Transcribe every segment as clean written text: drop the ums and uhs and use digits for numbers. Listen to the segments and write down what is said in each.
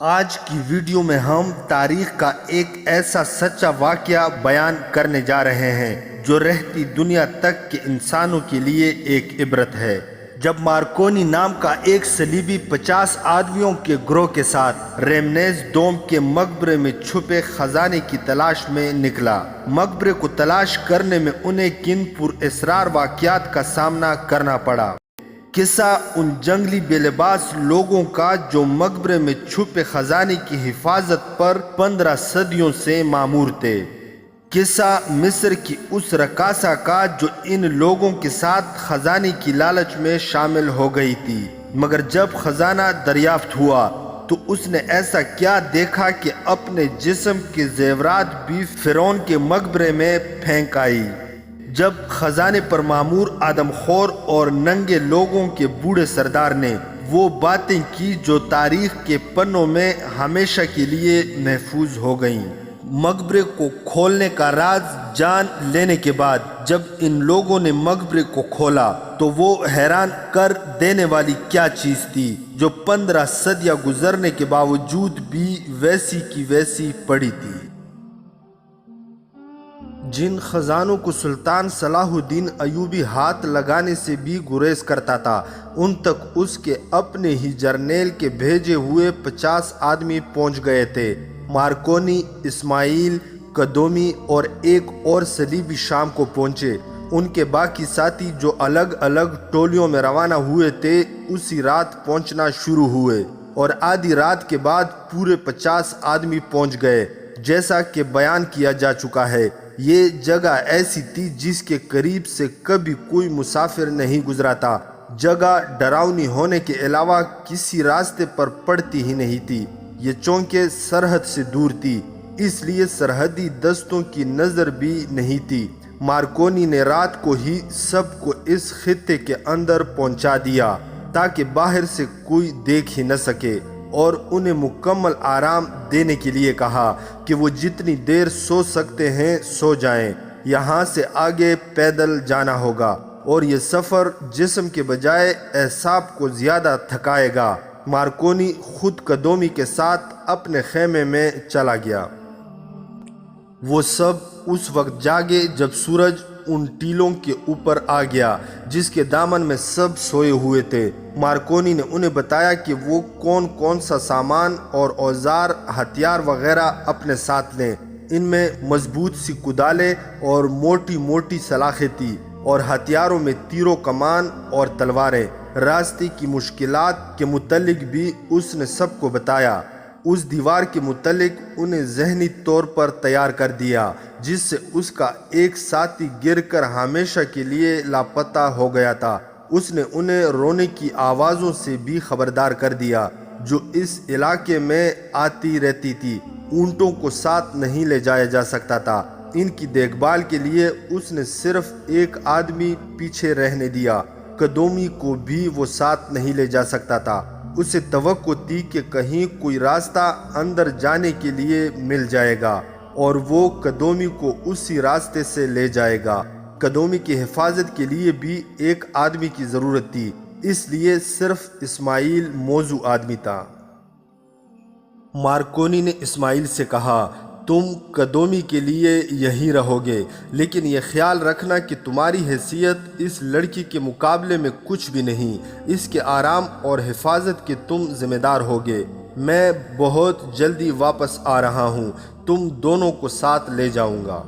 آج کی ویڈیو میں ہم تاریخ کا ایک ایسا سچا واقعہ بیان کرنے جا رہے ہیں جو رہتی دنیا تک کے انسانوں کے لیے ایک عبرت ہے۔ جب مارکونی نام کا ایک صلیبی 50 آدمیوں کے گروہ کے ساتھ ریمنیز دوم کے مقبرے میں چھپے خزانے کی تلاش میں نکلا، مقبرے کو تلاش کرنے میں انہیں کن پراسرار واقعات کا سامنا کرنا پڑا۔ قصہ ان جنگلی بے لباس لوگوں کا جو مقبرے میں چھپے خزانے کی حفاظت پر 15 صدیوں سے مامور تھے۔ قصہ مصر کی اس رقاصہ کا جو ان لوگوں کے ساتھ خزانے کی لالچ میں شامل ہو گئی تھی، مگر جب خزانہ دریافت ہوا تو اس نے ایسا کیا دیکھا کہ اپنے جسم کے زیورات بھی فرعون کے مقبرے میں پھینک آئی۔ جب خزانے پر مامور آدم خور اور ننگے لوگوں کے بوڑھے سردار نے وہ باتیں کی جو تاریخ کے پنوں میں ہمیشہ کے لیے محفوظ ہو گئیں، مقبرے کو کھولنے کا راز جان لینے کے بعد جب ان لوگوں نے مقبرے کو کھولا تو وہ حیران کر دینے والی کیا چیز تھی جو 15 صدیاں گزرنے کے باوجود بھی ویسی کی ویسی پڑی تھی۔ جن خزانوں کو سلطان صلاح الدین ایوبی ہاتھ لگانے سے بھی گریز کرتا تھا، ان تک اس کے اپنے ہی جرنیل کے بھیجے ہوئے 50 آدمی پہنچ گئے تھے۔ مارکونی، اسماعیل، قدومی اور ایک اور صلیبی شام کو پہنچے۔ ان کے باقی ساتھی جو الگ الگ ٹولیوں میں روانہ ہوئے تھے اسی رات پہنچنا شروع ہوئے، اور آدھی رات کے بعد پورے 50 آدمی پہنچ گئے۔ جیسا کہ بیان کیا جا چکا ہے، یہ جگہ ایسی تھی جس کے قریب سے کبھی کوئی مسافر نہیں گزرا تھا۔ جگہ ڈراؤنی ہونے کے علاوہ کسی راستے پر پڑتی ہی نہیں تھی۔ یہ چونکہ سرحد سے دور تھی، اس لیے سرحدی دستوں کی نظر بھی نہیں تھی۔ مارکونی نے رات کو ہی سب کو اس خطے کے اندر پہنچا دیا تاکہ باہر سے کوئی دیکھ ہی نہ سکے، اور انہیں مکمل آرام دینے کے لیے کہا کہ وہ جتنی دیر سو سکتے ہیں سو جائیں۔ یہاں سے آگے پیدل جانا ہوگا اور یہ سفر جسم کے بجائے اعصاب کو زیادہ تھکائے گا۔ مارکونی خود قدومی کے ساتھ اپنے خیمے میں چلا گیا۔ وہ سب اس وقت جاگے جب سورج ان ٹیلوں کے اوپر آ گیا جس کے دامن میں سب سوئے ہوئے تھے۔ مارکونی نے انہیں بتایا کہ وہ کون سا سامان اور اوزار، ہتھیار وغیرہ اپنے ساتھ لیں۔ ان میں مضبوط سی کدالیں اور موٹی موٹی سلاخیں تھیں، اور ہتھیاروں میں تیر و کمان اور تلواریں۔ راستے کی مشکلات کے متعلق بھی اس نے سب کو بتایا۔ اس دیوار کے متعلق انہیں ذہنی طور پر تیار کر دیا جس سے اس کا ایک ساتھی گر کر ہمیشہ کے لیے لاپتہ ہو گیا تھا۔ اس نے انہیں رونے کی آوازوں سے بھی خبردار کر دیا جو اس علاقے میں آتی رہتی تھی۔ اونٹوں کو ساتھ نہیں لے جایا جا سکتا تھا۔ ان کی دیکھ بھال کے لیے اس نے صرف ایک آدمی پیچھے رہنے دیا۔ قدومی کو بھی وہ ساتھ نہیں لے جا سکتا تھا۔ اسے توقع تھی کہ کہیں کوئی راستہ اندر جانے کے لیے مل جائے گا اور وہ قدومی کو اسی راستے سے لے جائے گا۔ قدومی کی حفاظت کے لیے بھی ایک آدمی کی ضرورت تھی، اس لیے صرف اسماعیل موزوں آدمی تھا۔ مارکونی نے اسماعیل سے کہا، تم قدومی کے لیے یہیں رہو گے، لیکن یہ خیال رکھنا کہ تمہاری حیثیت اس لڑکی کے مقابلے میں کچھ بھی نہیں۔ اس کے آرام اور حفاظت کے تم ذمہ دار ہوگے۔ میں بہت جلدی واپس آ رہا ہوں، تم دونوں کو ساتھ لے جاؤں گا۔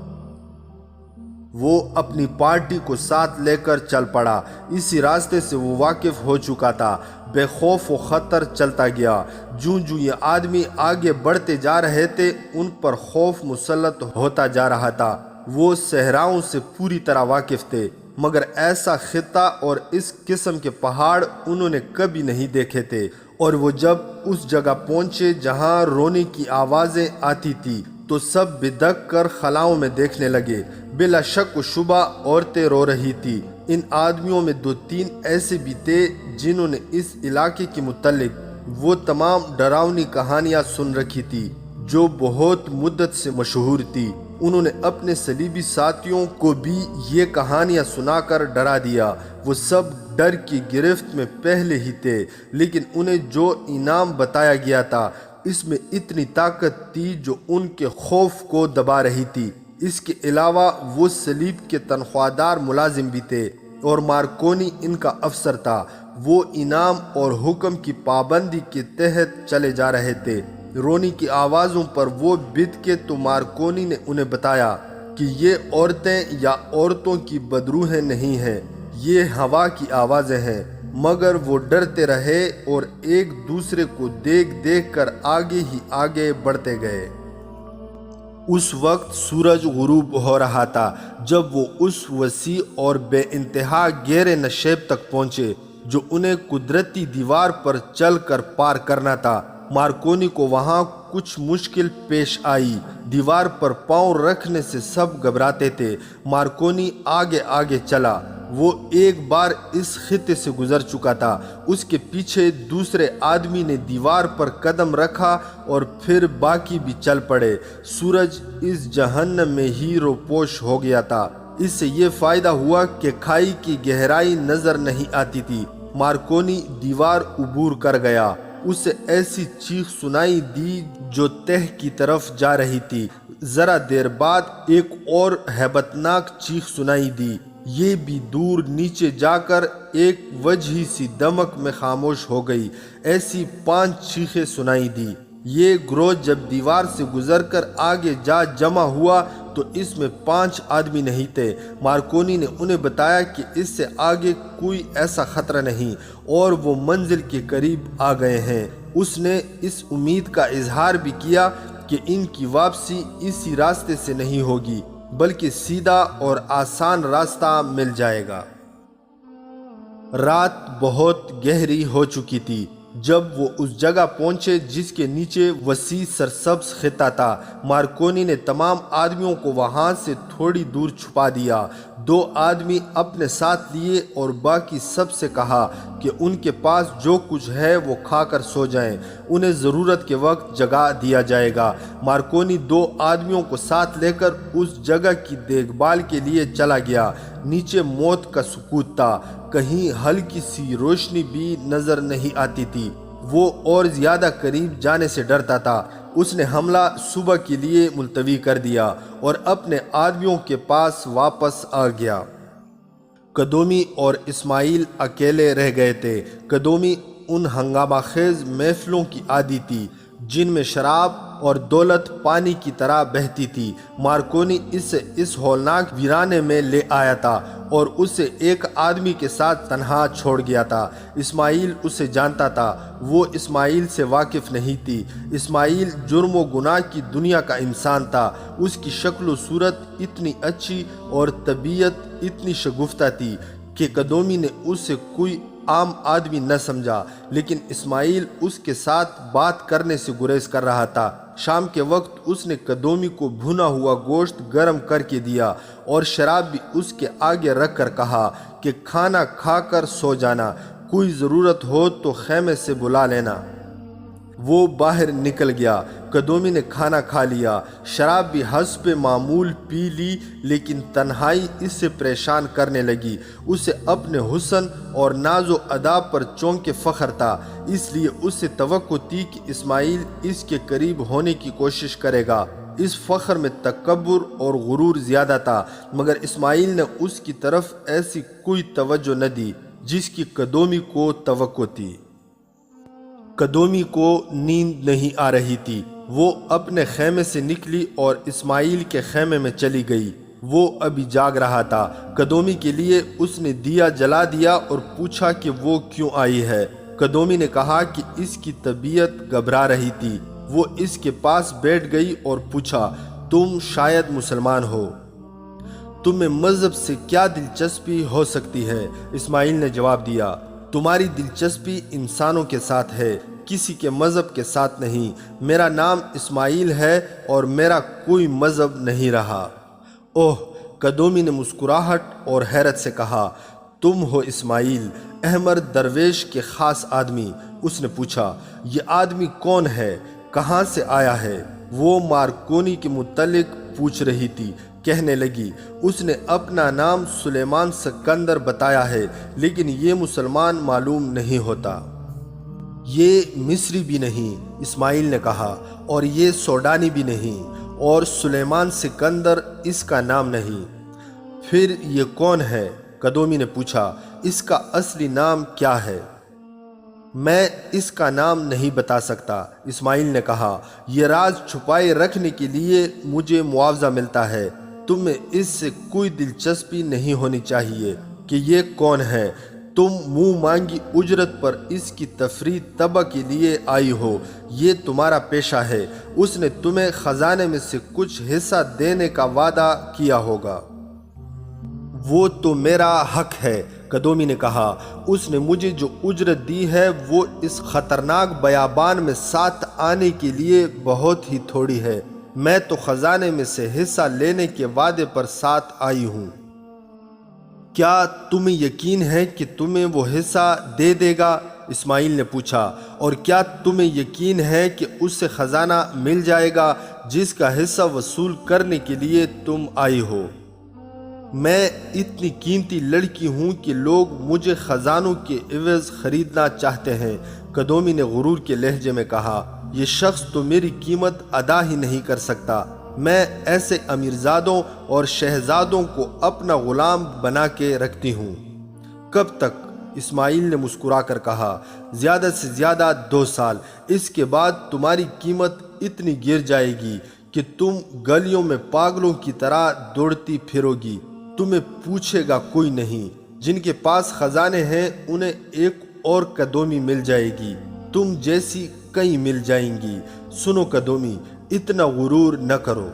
وہ اپنی پارٹی کو ساتھ لے کر چل پڑا۔ اسی راستے سے وہ واقف ہو چکا تھا۔ بے خوف و خطر چلتا گیا۔ جوں یہ آدمی آگے بڑھتے جا رہے تھے ان پر خوف مسلط ہوتا جا رہا تھا۔ وہ صحراؤں سے پوری طرح واقف تھے، مگر ایسا خطہ اور اس قسم کے پہاڑ انہوں نے کبھی نہیں دیکھے تھے، اور وہ جب اس جگہ پہنچے جہاں رونے کی آوازیں آتی تھی تو سب بدک کر خلاؤں میں دیکھنے لگے۔ بلا شک و شبہ عورتیں رو رہی تھی۔ ان آدمیوں میں 2-3 ایسے بھی تھے جنہوں نے اس علاقے کے متعلق وہ تمام ڈراؤنی کہانیاں سن رکھی تھی جو بہت مدت سے مشہور تھی۔ انہوں نے اپنے صلیبی ساتھیوں کو بھی یہ کہانیاں سنا کر ڈرا دیا۔ وہ سب ڈر کی گرفت میں پہلے ہی تھے، لیکن انہیں جو انعام بتایا گیا تھا اس میں اتنی طاقت تھی جو ان کے خوف کو دبا رہی تھی۔ اس کے علاوہ وہ صلیب کے تنخواہ دار ملازم بھی تھے اور مارکونی ان کا افسر تھا۔ وہ انعام اور حکم کی پابندی کے تحت چلے جا رہے تھے۔ رونی کی آوازوں پر وہ بت کے تو مارکونی نے انہیں بتایا کہ یہ عورتیں یا عورتوں کی بدروہیں نہیں ہیں، یہ ہوا کی آوازیں ہیں۔ مگر وہ ڈرتے رہے اور ایک دوسرے کو دیکھ کر آگے ہی آگے بڑھتے گئے۔ اس وقت سورج غروب ہو رہا تھا جب وہ اس وسیع اور بے انتہا گہرے نشیب تک پہنچے جو انہیں قدرتی دیوار پر چل کر پار کرنا تھا۔ مارکونی کو وہاں کچھ مشکل پیش آئی۔ دیوار پر پاؤں رکھنے سے سب گھبراتے تھے۔ مارکونی آگے آگے چلا۔ وہ ایک بار اس خطے سے گزر چکا تھا۔ اس کے پیچھے دوسرے آدمی نے دیوار پر قدم رکھا اور پھر باقی بھی چل پڑے۔ سورج اس جہنم میں ہی روپوش ہو گیا تھا۔ اس سے یہ فائدہ ہوا کہ کھائی کی گہرائی نظر نہیں آتی تھی۔ مارکونی دیوار عبور کر گیا۔ اسے ایسی چیخ سنائی دی جو تہ کی طرف جا رہی تھی۔ ذرا دیر بعد ایک اور ہیبتناک چیخ سنائی دی۔ یہ بھی دور نیچے جا کر ایک وجہی سی دمک میں خاموش ہو گئی۔ ایسی 5 چیخیں سنائی دی۔ یہ گروہ جب دیوار سے گزر کر آگے جا جمع ہوا تو اس میں 5 آدمی نہیں تھے۔ مارکونی نے انہیں بتایا کہ اس سے آگے کوئی ایسا خطرہ نہیں اور وہ منزل کے قریب آ گئے ہیں۔ اس نے اس امید کا اظہار بھی کیا کہ ان کی واپسی اسی راستے سے نہیں ہوگی بلکہ سیدھا اور آسان راستہ مل جائے گا۔ رات بہت گہری ہو چکی تھی جب وہ اس جگہ پہنچے جس کے نیچے وسیع سرسبز خطہ تھا۔ مارکونی نے تمام آدمیوں کو وہاں سے تھوڑی دور چھپا دیا۔ 2 آدمی اپنے ساتھ لیے اور باقی سب سے کہا کہ ان کے پاس جو کچھ ہے وہ کھا کر سو جائیں، انہیں ضرورت کے وقت جگا دیا جائے گا۔ مارکونی 2 آدمیوں کو ساتھ لے کر اس جگہ کی دیکھ بھال کے لیے چلا گیا۔ نیچے موت کا سکوت تھا، کہیں ہلکی سی روشنی بھی نظر نہیں آتی تھی۔ وہ اور زیادہ قریب جانے سے ڈرتا تھا۔ اس نے حملہ صبح کے لیے ملتوی کر دیا اور اپنے آدمیوں کے پاس واپس آ گیا۔ قدومی اور اسماعیل اکیلے رہ گئے تھے۔ قدومی ان ہنگامہ خیز محفلوں کی عادی تھی جن میں شراب اور دولت پانی کی طرح بہتی تھی۔ مارکونی اسے اس ہولناک ویرانے میں لے آیا تھا اور اسے ایک آدمی کے ساتھ تنہا چھوڑ گیا تھا۔ اسماعیل اسے جانتا تھا، وہ اسماعیل سے واقف نہیں تھی۔ اسماعیل جرم و گناہ کی دنیا کا انسان تھا۔ اس کی شکل و صورت اتنی اچھی اور طبیعت اتنی شگفتہ تھی کہ قدومی نے اسے کوئی عام آدمی نہ سمجھا، لیکن اسماعیل اس کے ساتھ بات کرنے سے گریز کر رہا تھا۔ شام کے وقت اس نے قدومی کو بھنا ہوا گوشت گرم کر کے دیا اور شراب بھی اس کے آگے رکھ کر کہا کہ کھانا کھا کر سو جانا، کوئی ضرورت ہو تو خیمے سے بلا لینا۔ وہ باہر نکل گیا۔ قدومی نے کھانا کھا لیا، شراب بھی حسب معمول پی لی، لیکن تنہائی اس سے پریشان کرنے لگی۔ اسے اپنے حسن اور ناز و ادا پر چونکہ فخر تھا، اس لیے اس سے توقع تھی کہ اسماعیل اس کے قریب ہونے کی کوشش کرے گا۔ اس فخر میں تکبر اور غرور زیادہ تھا، مگر اسماعیل نے اس کی طرف ایسی کوئی توجہ نہ دی جس کی قدومی کو توقع تھی۔ قدومی کو نیند نہیں آ رہی تھی۔ وہ اپنے خیمے سے نکلی اور اسماعیل کے خیمے میں چلی گئی۔ وہ ابھی جاگ رہا تھا۔ قدومی کے لیے اس نے دیا جلا دیا اور پوچھا کہ وہ کیوں آئی ہے۔ قدومی نے کہا کہ اس کی طبیعت گھبرا رہی تھی۔ وہ اس کے پاس بیٹھ گئی اور پوچھا، تم شاید مسلمان ہو، تمہیں مذہب سے کیا دلچسپی ہو سکتی ہے؟ اسماعیل نے جواب دیا، تمہاری دلچسپی انسانوں کے ساتھ ہے، کسی کے مذہب کے ساتھ نہیں۔ میرا نام اسماعیل ہے اور میرا کوئی مذہب نہیں رہا۔ اوہ! قدومی نے مسکراہٹ اور حیرت سے کہا، تم ہو اسماعیل، احمر درویش کے خاص آدمی۔ اس نے پوچھا، یہ آدمی کون ہے؟ کہاں سے آیا ہے؟ وہ مارکونی کے متعلق پوچھ رہی تھی۔ کہنے لگی، اس نے اپنا نام سلیمان سکندر بتایا ہے، لیکن یہ مسلمان معلوم نہیں ہوتا۔ یہ مصری بھی نہیں، اسماعیل نے کہا، اور یہ سوڈانی بھی نہیں، اور سلیمان سکندر اس کا نام نہیں۔ پھر یہ کون ہے؟ قدومی نے پوچھا، اس کا اصلی نام کیا ہے؟ میں اس کا نام نہیں بتا سکتا، اسماعیل نے کہا، یہ راز چھپائے رکھنے کے لیے مجھے معاوضہ ملتا ہے۔ تمہیں اس سے کوئی دلچسپی نہیں ہونی چاہیے کہ یہ کون ہے۔ تم منہ مانگی اجرت پر اس کی تفریح طبع کے لیے آئی ہو، یہ تمہارا پیشہ ہے۔ اس نے تمہیں خزانے میں سے کچھ حصہ دینے کا وعدہ کیا ہوگا۔ وہ تو میرا حق ہے، قدومی نے کہا۔ اس نے مجھے جو اجرت دی ہے وہ اس خطرناک بیابان میں ساتھ آنے کے لیے بہت ہی تھوڑی ہے۔ میں تو خزانے میں سے حصہ لینے کے وعدے پر ساتھ آئی ہوں۔ کیا تمہیں یقین ہے کہ تمہیں وہ حصہ دے دے گا؟ اسماعیل نے پوچھا۔ اور کیا تمہیں یقین ہے کہ اس سے خزانہ مل جائے گا جس کا حصہ وصول کرنے کے لیے تم آئی ہو؟ میں اتنی قیمتی لڑکی ہوں کہ لوگ مجھے خزانوں کے عوض خریدنا چاہتے ہیں، قدومی نے غرور کے لہجے میں کہا۔ یہ شخص تو میری قیمت ادا ہی نہیں کر سکتا۔ میں ایسے امیرزادوں اور شہزادوں کو اپنا غلام بنا کے رکھتی ہوں۔ کب تک؟ اسماعیل نے مسکرا کر کہا، زیادہ سے زیادہ 2 سال۔ اس کے بعد تمہاری قیمت اتنی گر جائے گی کہ تم گلیوں میں پاگلوں کی طرح دوڑتی پھرو گی۔ تمہیں پوچھے گا کوئی نہیں۔ جن کے پاس خزانے ہیں انہیں ایک اور قدومی مل جائے گی، تم جیسی کئی مل جائیں گی۔ سنو قدومی، اتنا غرور نہ کرو۔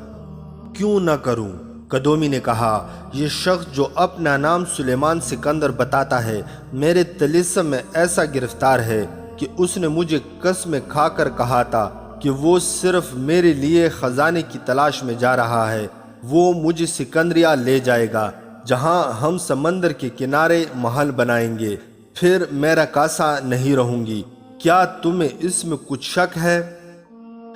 کیوں نہ کروں؟ قدومی نے کہا، یہ شخص جو اپنا نام سلیمان سکندر بتاتا ہے میرے طلسم میں ایسا گرفتار ہے کہ اس نے مجھے قسمیں کھا کر کہا تھا کہ وہ صرف میرے لیے خزانے کی تلاش میں جا رہا ہے۔ وہ مجھے سکندریہ لے جائے گا جہاں ہم سمندر کے کنارے محل بنائیں گے، پھر میں رقاصہ نہیں رہوں گی۔ کیا تمہیں اس میں کچھ شک ہے؟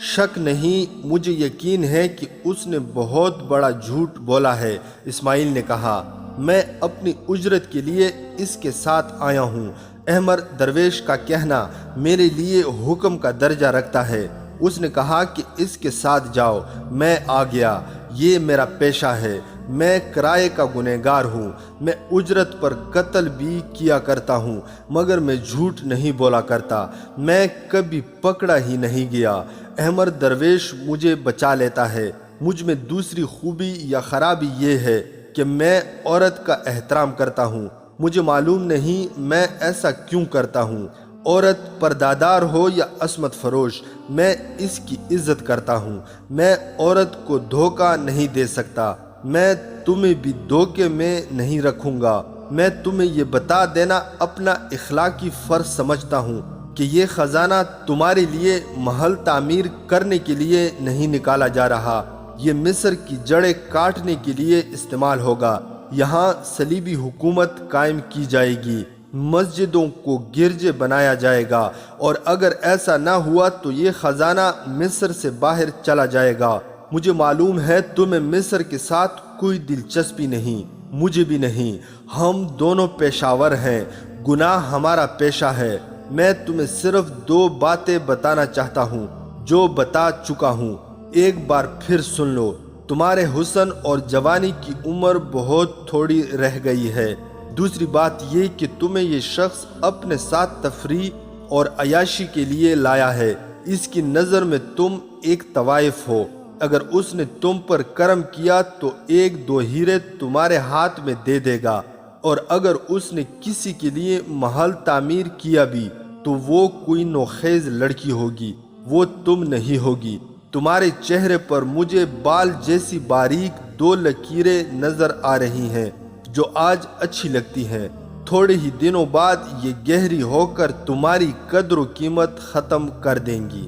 شک نہیں، مجھے یقین ہے کہ اس نے بہت بڑا جھوٹ بولا ہے، اسماعیل نے کہا۔ میں اپنی اجرت کے لیے اس کے ساتھ آیا ہوں۔ احمر درویش کا کہنا میرے لیے حکم کا درجہ رکھتا ہے۔ اس نے کہا کہ اس کے ساتھ جاؤ۔ میں آ گیا۔ یہ میرا پیشہ ہے۔ میں کرائے کا گنہگار ہوں۔ میں اجرت پر قتل بھی کیا کرتا ہوں مگر میں جھوٹ نہیں بولا کرتا۔ میں کبھی پکڑا ہی نہیں گیا۔ احمر درویش مجھے بچا لیتا ہے۔ مجھ میں دوسری خوبی یا خرابی یہ ہے کہ میں عورت کا احترام کرتا ہوں۔ مجھے معلوم نہیں میں ایسا کیوں کرتا ہوں۔ عورت پردادار ہو یا عصمت فروش، میں اس کی عزت کرتا ہوں۔ میں عورت کو دھوکہ نہیں دے سکتا۔ میں تمہیں بھی دھوکے میں نہیں رکھوں گا۔ میں تمہیں یہ بتا دینا اپنا اخلاقی فرض سمجھتا ہوں کہ یہ خزانہ تمہارے لیے محل تعمیر کرنے کے لیے نہیں نکالا جا رہا، یہ مصر کی جڑیں کاٹنے کے لیے استعمال ہوگا۔ یہاں صلیبی حکومت قائم کی جائے گی، مسجدوں کو گرجے بنایا جائے گا، اور اگر ایسا نہ ہوا تو یہ خزانہ مصر سے باہر چلا جائے گا۔ مجھے معلوم ہے تمہیں مصر کے ساتھ کوئی دلچسپی نہیں، مجھے بھی نہیں۔ ہم دونوں پیشاور ہیں، گناہ ہمارا پیشہ ہے۔ میں تمہیں صرف 2 باتیں بتانا چاہتا ہوں جو بتا چکا ہوں، ایک بار پھر سن لو۔ تمہارے حسن اور جوانی کی عمر بہت تھوڑی رہ گئی ہے۔ دوسری بات یہ کہ تمہیں یہ شخص اپنے ساتھ تفریح اور عیاشی کے لیے لایا ہے۔ اس کی نظر میں تم ایک طوائف ہو۔ اگر اس نے تم پر کرم کیا تو 1-2 ہیرے تمہارے ہاتھ میں دے دے گا، اور اگر اس نے کسی کے لیے محل تعمیر کیا بھی تو وہ کوئی نوخیز لڑکی ہوگی، وہ تم نہیں ہوگی۔ تمہارے چہرے پر مجھے بال جیسی باریک 2 لکیریں نظر آ رہی ہیں جو آج اچھی لگتی ہیں، تھوڑے ہی دنوں بعد یہ گہری ہو کر تمہاری قدر و قیمت ختم کر دیں گی۔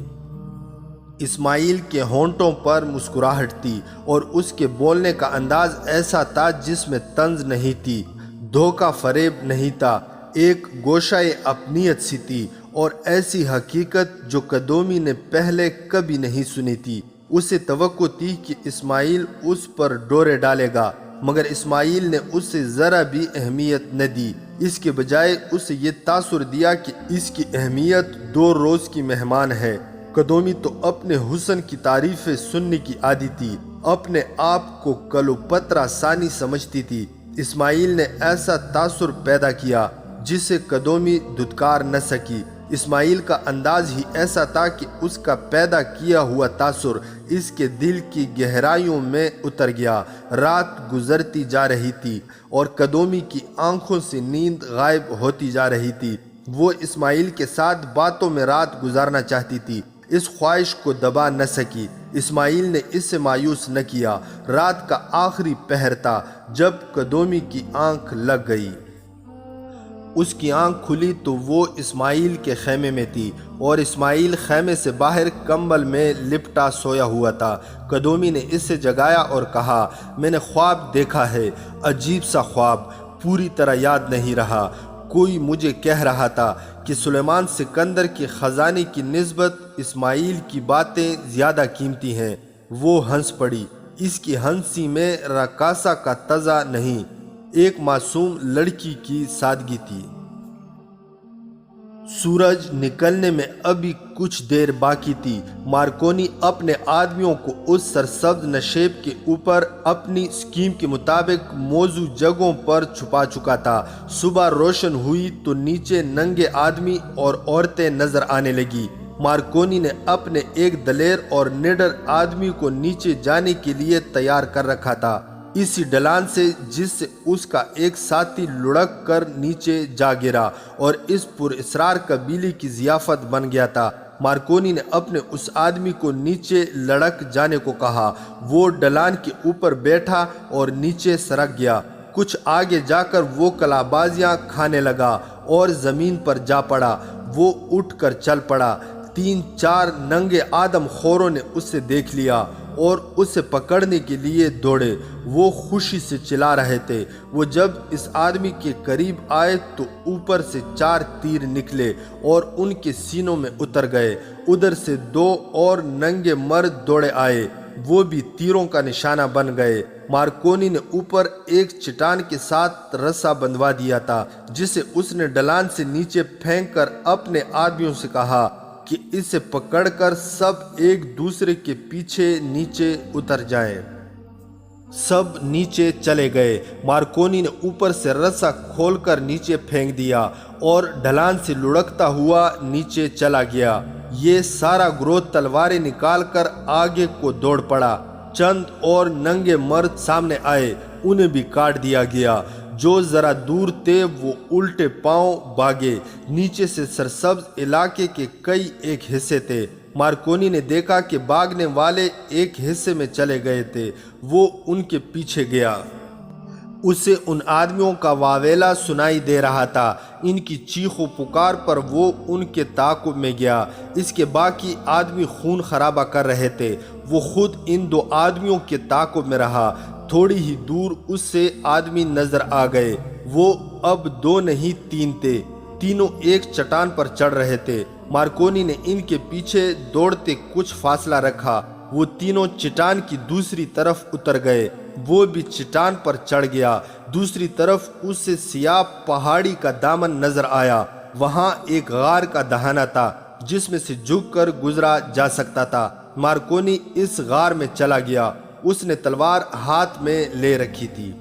اسماعیل کے ہونٹوں پر مسکراہٹ تھی اور اس کے بولنے کا انداز ایسا تھا جس میں طنز نہیں تھی، دھوکہ فریب نہیں تھا، ایک گوشۂ اپنیت سی تھی، اور ایسی حقیقت جو قدومی نے پہلے کبھی نہیں سنی تھی۔ اسے توقع تھی کہ اسماعیل اس پر ڈورے ڈالے گا، مگر اسماعیل نے اسے ذرا بھی اہمیت نہ دی۔ اس کے بجائے اسے یہ تاثر دیا کہ اس کی اہمیت 2 روز کی مہمان ہے۔ قدومی تو اپنے حسن کی تعریفیں سننے کی عادی تھی، اپنے آپ کو کلوپترا ثانی سمجھتی تھی۔ اسماعیل نے ایسا تاثر پیدا کیا جسے قدومی دھتکار نہ سکی۔ اسماعیل کا انداز ہی ایسا تھا کہ اس کا پیدا کیا ہوا تاثر اس کے دل کی گہرائیوں میں اتر گیا۔ رات گزرتی جا رہی تھی اور قدومی کی آنکھوں سے نیند غائب ہوتی جا رہی تھی۔ وہ اسماعیل کے ساتھ باتوں میں رات گزارنا چاہتی تھی، اس خواہش کو دبا نہ سکی۔ اسماعیل نے اس سے مایوس نہ کیا۔ رات کا آخری پہر تھا جب قدومی کی آنکھ لگ گئی۔ اس کی آنکھ کھلی تو وہ اسماعیل کے خیمے میں تھی اور اسماعیل خیمے سے باہر کمبل میں لپٹا سویا ہوا تھا۔ قدومی نے اس سے جگایا اور کہا، میں نے خواب دیکھا ہے، عجیب سا خواب، پوری طرح یاد نہیں رہا۔ کوئی مجھے کہہ رہا تھا کہ سلیمان سکندر کے خزانے کی نسبت اسماعیل کی باتیں زیادہ قیمتی ہیں۔ وہ ہنس پڑی۔ اس کی ہنسی میں رقاصہ کا تزا نہیں، ایک معصوم لڑکی کی سادگی تھی۔ سورج نکلنے میں ابھی کچھ دیر باقی تھی۔ مارکونی اپنے آدمیوں کو اس سرسبز نشیب کے اوپر اپنی اسکیم کے مطابق موزوں جگہوں پر چھپا چکا تھا۔ صبح روشن ہوئی تو نیچے ننگے آدمی اور عورتیں نظر آنے لگی۔ مارکونی نے اپنے ایک دلیر اور نڈر آدمی کو نیچے جانے کے لیے تیار کر رکھا تھا، اسی ڈھلان سے جس سے اس کا ایک ساتھی لڑک کر نیچے جا گرا اور اس پر اسرار قبیلے کی ضیافت بن گیا تھا۔ مارکونی نے اپنے اس آدمی کو نیچے لڑک جانے کو کہا۔ وہ ڈھلان کے اوپر بیٹھا اور نیچے سرک گیا۔ کچھ آگے جا کر وہ کلابازیاں کھانے لگا اور زمین پر جا پڑا۔ وہ اٹھ کر چل پڑا۔ 3-4 ننگے آدم خوروں نے اسے دیکھ لیا اور اسے پکڑنے کے لیے دوڑے۔ وہ خوشی سے چلا رہے تھے۔ وہ جب اس آدمی کے قریب آئے تو اوپر سے 4 تیر نکلے اور ان کے سینوں میں اتر گئے۔ ادھر سے 2 اور ننگے مرد دوڑے آئے، وہ بھی تیروں کا نشانہ بن گئے۔ مارکونی نے اوپر ایک چٹان کے ساتھ رسا بندھوا دیا تھا جسے اس نے ڈھلان سے نیچے پھینک کر اپنے آدمیوں سے کہا کہ اسے پکڑ کر سب ایک دوسرے کے پیچھے نیچے اتر جائیں۔ سب نیچے چلے گئے۔ مارکونی نے اوپر سے رسا کھول کر نیچے پھینک دیا اور ڈھلان سے لڑکتا ہوا نیچے چلا گیا۔ یہ سارا گروہ تلواریں نکال کر آگے کو دوڑ پڑا۔ چند اور ننگے مرد سامنے آئے، انہیں بھی کاٹ دیا گیا۔ جو ذرا دور تھے وہ الٹے پاؤں بھاگے۔ نیچے سے سرسبز علاقے کے کئی ایک حصے تھے۔ مارکونی نے دیکھا کہ بھاگنے والے ایک حصے میں چلے گئے تھے۔ وہ ان کے پیچھے گیا۔ اسے ان آدمیوں کا واویلا سنائی دے رہا تھا۔ ان کی چیخ و پکار پر وہ ان کے تعاقب میں گیا۔ اس کے باقی آدمی خون خرابہ کر رہے تھے۔ وہ خود ان 2 آدمیوں کے تعاقب میں رہا۔ تھوڑی ہی دور اس سے آدمی نظر آ گئے۔ وہ اب 2 نہیں 3 تھے۔ تینوں ایک چٹان پر چڑھ رہے تھے۔ مارکونی نے ان کے پیچھے دوڑتے کچھ فاصلہ رکھا۔ وہ تینوں چٹان کی دوسری طرف اتر گئے۔ وہ بھی چٹان پر چڑھ گیا۔ دوسری طرف اس سے سیاہ پہاڑی کا دامن نظر آیا۔ وہاں ایک غار کا دہانہ تھا جس میں سے جھک کر گزرا جا سکتا تھا۔ مارکونی اس غار میں چلا گیا۔ اس نے تلوار ہاتھ میں لے رکھی تھی۔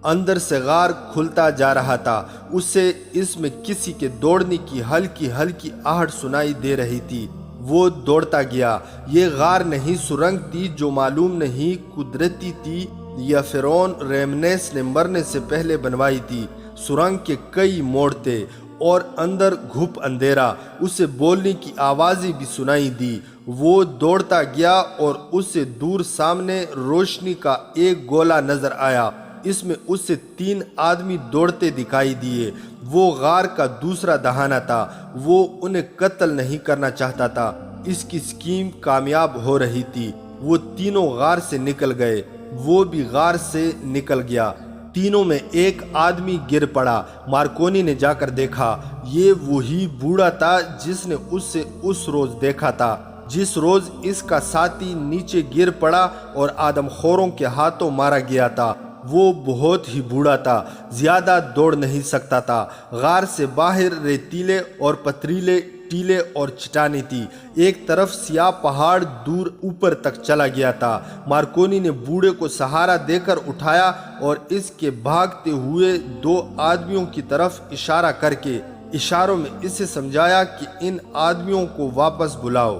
اندر سے غار کھلتا جا رہا تھا۔ اسے اس میں کسی کے دوڑنے کی ہلکی ہلکی آہٹ سنائی دے رہی تھی۔ وہ دوڑتا گیا۔ یہ غار نہیں سرنگ تھی جو معلوم نہیں قدرتی تھی یا فرعون ریمنیس نے مرنے سے پہلے بنوائی تھی۔ سرنگ کے کئی موڑ تھے اور اندر گھپ اندھیرا۔ اسے بولنے کی آوازیں بھی سنائی دی۔ وہ دوڑتا گیا اور اس سے دور سامنے روشنی کا ایک گولا نظر آیا۔ اس میں اس سے 3 آدمی دوڑتے دکھائی دیے۔ وہ غار کا دوسرا دہانہ تھا۔ وہ انہیں قتل نہیں کرنا چاہتا تھا۔ اس کی اسکیم کامیاب ہو رہی تھی۔ وہ تینوں غار سے نکل گئے۔ وہ بھی غار سے نکل گیا۔ تینوں میں ایک آدمی گر پڑا۔ مارکونی نے جا کر دیکھا۔ یہ وہی بوڑھا تھا جس نے اس سے اس روز دیکھا تھا، جس روز اس کا ساتھی نیچے گر پڑا اور آدم خوروں کے ہاتھوں مارا گیا تھا۔ وہ بہت ہی بوڑھا تھا، زیادہ دوڑ نہیں سکتا تھا۔ غار سے باہر ریتیلے اور پتھریلے ٹیلے اور چٹانیں تھی۔ ایک طرف سیاہ پہاڑ دور اوپر تک چلا گیا تھا۔ مارکونی نے بوڑھے کو سہارا دے کر اٹھایا اور اس کے بھاگتے ہوئے دو آدمیوں کی طرف اشارہ کر کے اشاروں میں اسے سمجھایا کہ ان آدمیوں کو واپس بلاؤ۔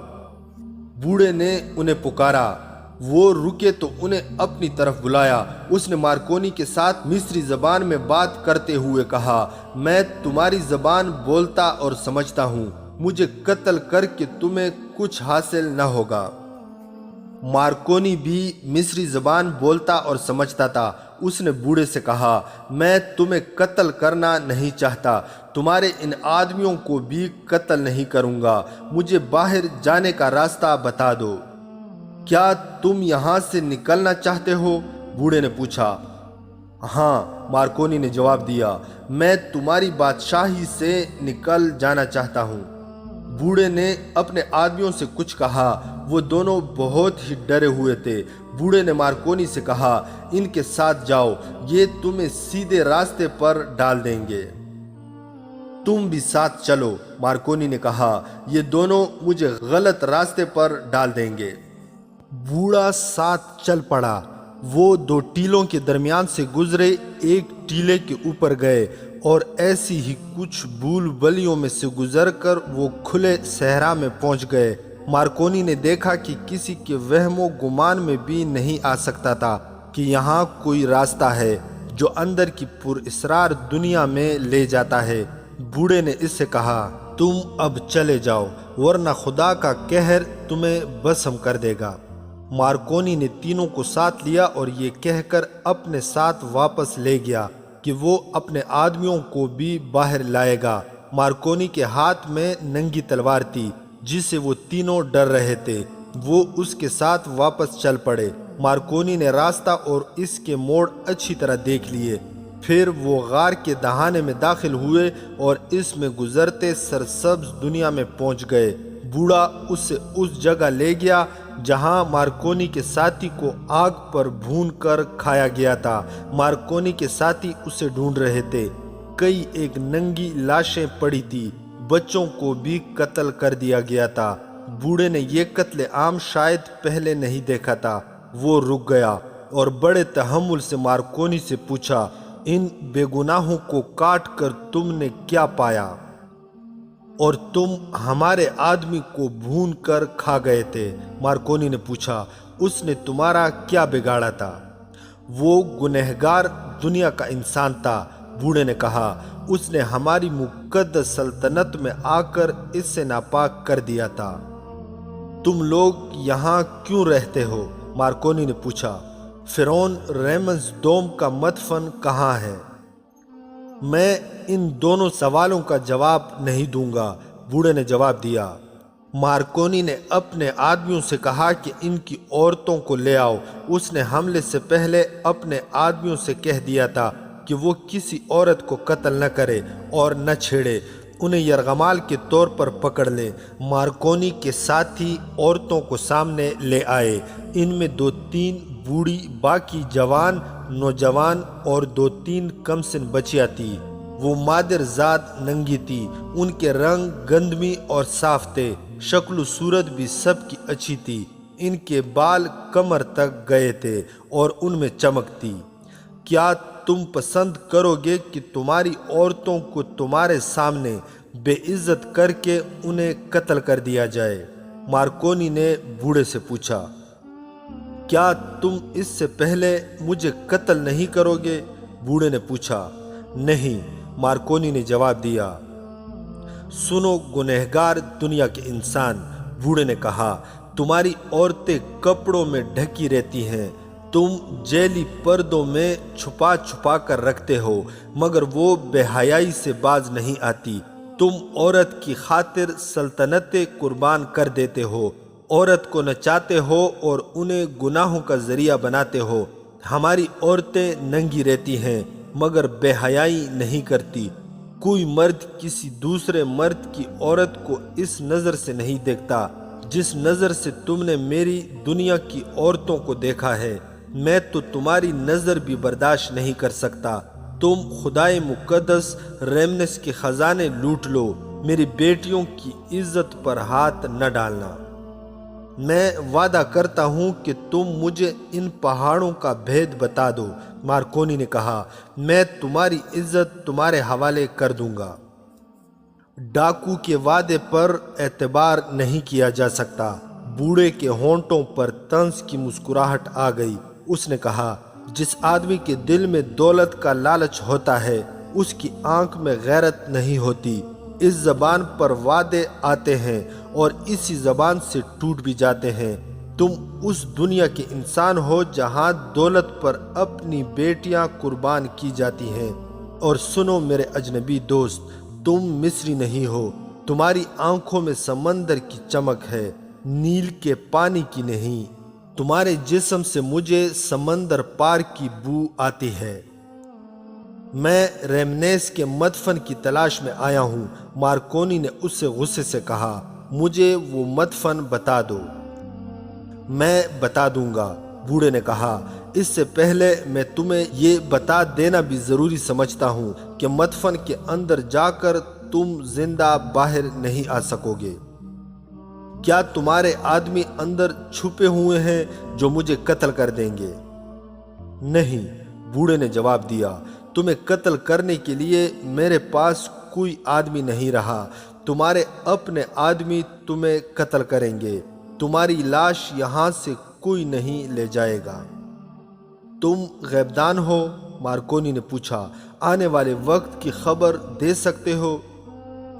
بوڑھے نے انہیں پکارا، وہ رکے تو انہیں اپنی طرف بلایا۔ اس نے مارکونی کے ساتھ مصری زبان میں بات کرتے ہوئے کہا، میں تمہاری زبان بولتا اور سمجھتا ہوں، مجھے قتل کر کے تمہیں کچھ حاصل نہ ہوگا۔ مارکونی بھی مصری زبان بولتا اور سمجھتا تھا۔ اس نے بوڑھے سے کہا، میں تمہیں قتل کرنا نہیں چاہتا، تمہارے ان آدمیوں کو بھی قتل نہیں کروں گا، مجھے باہر جانے کا راستہ بتا دو۔ کیا تم یہاں سے نکلنا چاہتے ہو؟ بوڑھے نے پوچھا۔ ہاں، مارکونی نے جواب دیا، میں تمہاری بادشاہی سے نکل جانا چاہتا ہوں۔ بوڑھے نے اپنے آدمیوں سے کچھ کہا، وہ دونوں بہت ہی ڈرے ہوئے تھے۔ بوڑھے نے مارکونی سے کہا، ان کے ساتھ جاؤ، یہ تمہیں سیدھے راستے پر ڈال دیں گے۔ تم بھی ساتھ چلو، مارکونی نے کہا، یہ دونوں مجھے غلط راستے پر ڈال دیں گے۔ بوڑھا ساتھ چل پڑا۔ وہ دو ٹیلوں کے درمیان سے گزرے، ایک ٹیلے کے اوپر گئے اور ایسی ہی کچھ بول بلیوں میں سے گزر کر وہ کھلے صحرا میں پہنچ گئے۔ مارکونی نے دیکھا کہ کسی کے وہم و گمان میں بھی نہیں آ سکتا تھا کہ یہاں کوئی راستہ ہے جو اندر کی پر اسرار دنیا میں لے جاتا ہے۔ بوڑھے نے اس سے کہا، تم اب چلے جاؤ ورنہ خدا کا قہر تمہیں بھسم کر دے گا۔ مارکونی نے تینوں کو ساتھ لیا اور یہ کہہ کر اپنے ساتھ واپس لے گیا کہ وہ اپنے آدمیوں کو بھی باہر لائے گا۔ مارکونی کے ہاتھ میں ننگی تلوار تھی جس سے وہ تینوں ڈر رہے تھے۔ وہ اس کے ساتھ واپس چل پڑے۔ مارکونی نے راستہ اور اس کے موڑ اچھی طرح دیکھ لیے۔ پھر وہ غار کے دہانے میں داخل ہوئے اور اس میں گزرتے سرسبز دنیا میں پہنچ گئے۔ بوڑھا اسے اس جگہ لے گیا جہاں مارکونی کے ساتھی کو آگ پر بھون کر کھایا گیا تھا۔ مارکونی کے ساتھی اسے ڈھونڈ رہے تھے۔ کئی ایک ننگی لاشیں پڑی تھی، بچوں کو بھی قتل کر دیا گیا تھا۔ بوڑھے نے یہ قتل عام شاید پہلے نہیں دیکھا تھا۔ وہ رک گیا اور بڑے تحمل سے مارکونی سے پوچھا، ان بے گناہوں کو کاٹ کر تم نے کیا پایا؟ اور تم ہمارے آدمی کو بھون کر کھا گئے تھے۔ مارکونی نے پوچھا، اس نے تمہارا کیا بگاڑا تھا؟ وہ گنہگار دنیا کا انسان تھا۔ بوڑھے نے کہا، اس نے ہماری مقدس سلطنت میں آ کر اس سے ناپاک کر دیا تھا۔ تم لوگ یہاں کیوں رہتے ہو؟ مارکونی نے پوچھا۔ فرعون ریمز دوم کا مدفن کہاں ہے؟ میں ان دونوں سوالوں کا جواب نہیں دوں گا، بوڑھے نے جواب دیا۔ مارکونی نے اپنے آدمیوں سے کہا کہ ان کی عورتوں کو لے آؤ۔ اس نے حملے سے پہلے اپنے آدمیوں سے کہہ دیا تھا کہ وہ کسی عورت کو قتل نہ کرے اور نہ چھیڑے، انہیں یرغمال کے طور پر پکڑ لیں۔ مارکونی کے ساتھی عورتوں کو سامنے لے آئے۔ ان میں 2-3 بوڑھی، باقی جوان، نوجوان اور 2-3 کمسن بچیاں تھیں۔ وہ مادر ذات ننگی تھی، ان کے رنگ گندمی اور صاف تھے، شکل و صورت بھی سب کی اچھی تھی۔ ان کے بال کمر تک گئے تھے اور ان میں چمک تھی۔ کیا تم پسند کرو گے کہ تمہاری عورتوں کو تمہارے سامنے بے عزت کر کے انہیں قتل کر دیا جائے؟ مارکونی نے بوڑھے سے پوچھا۔ کیا تم اس سے پہلے مجھے قتل نہیں کرو گے؟ بوڑھے نے پوچھا۔ نہیں، مارکونی نے جواب دیا۔ سنو گنہگار دنیا کے انسان، بوڑھے نے کہا، تمہاری عورتیں کپڑوں میں ڈھکی رہتی ہیں، تم جیلی پردوں میں چھپا چھپا کر رکھتے ہو، مگر وہ بے حیائی سے باز نہیں آتی۔ تم عورت کی خاطر سلطنتیں قربان کر دیتے ہو، عورت کو نچاتے ہو اور انہیں گناہوں کا ذریعہ بناتے ہو۔ ہماری عورتیں ننگی رہتی ہیں مگر بے حیائی نہیں کرتی۔ کوئی مرد کسی دوسرے مرد کی عورت کو اس نظر سے نہیں دیکھتا جس نظر سے تم نے میری دنیا کی عورتوں کو دیکھا ہے۔ میں تو تمہاری نظر بھی برداشت نہیں کر سکتا۔ تم خدائے مقدس ریمنس کے خزانے لوٹ لو، میری بیٹیوں کی عزت پر ہاتھ نہ ڈالنا۔ میں وعدہ کرتا ہوں کہ تم مجھے ان پہاڑوں کا بھید بتا دو۔ مارکونی نے کہا، میں تمہاری عزت تمہارے حوالے کر دوں گا۔ ڈاکو کے وعدے پر اعتبار نہیں کیا جا سکتا۔ بوڑھے کے ہونٹوں پر طنز کی مسکراہٹ آ گئی۔ اس نے کہا، جس آدمی کے دل میں دولت کا لالچ ہوتا ہے اس کی آنکھ میں غیرت نہیں ہوتی۔ اس زبان پر وعدے آتے ہیں اور اسی زبان سے ٹوٹ بھی جاتے ہیں۔ تم اس دنیا کے انسان ہو جہاں دولت پر اپنی بیٹیاں قربان کی جاتی ہیں۔ اور سنو میرے اجنبی دوست، تم مصری نہیں ہو۔ تمہاری آنکھوں میں سمندر کی چمک ہے، نیل کے پانی کی نہیں۔ تمہارے جسم سے مجھے سمندر پار کی بو آتی ہے۔ میں ریمنیس کے مدفن کی تلاش میں آیا ہوں۔ مارکونی نے اس سے غصے سے کہا، مجھے وہ مدفن بتا دو۔ میں بتا دوں گا، بوڑھے نے کہا۔ اس سے پہلے میں تمہیں یہ بتا دینا بھی ضروری سمجھتا ہوں کہ مدفن کے اندر جا کر تم زندہ باہر نہیں آ سکو گے۔ کیا تمہارے آدمی اندر چھپے ہوئے ہیں جو مجھے قتل کر دیں گے؟ نہیں، بوڑھے نے جواب دیا، تمہیں قتل کرنے کے لیے میرے پاس کوئی آدمی نہیں رہا۔ تمہارے اپنے آدمی تمہیں قتل کریں گے۔ تمہاری لاش یہاں سے کوئی نہیں لے جائے گا۔ تم غیبدان ہو؟ مارکونی نے پوچھا۔ آنے والے وقت کی خبر دے سکتے ہو؟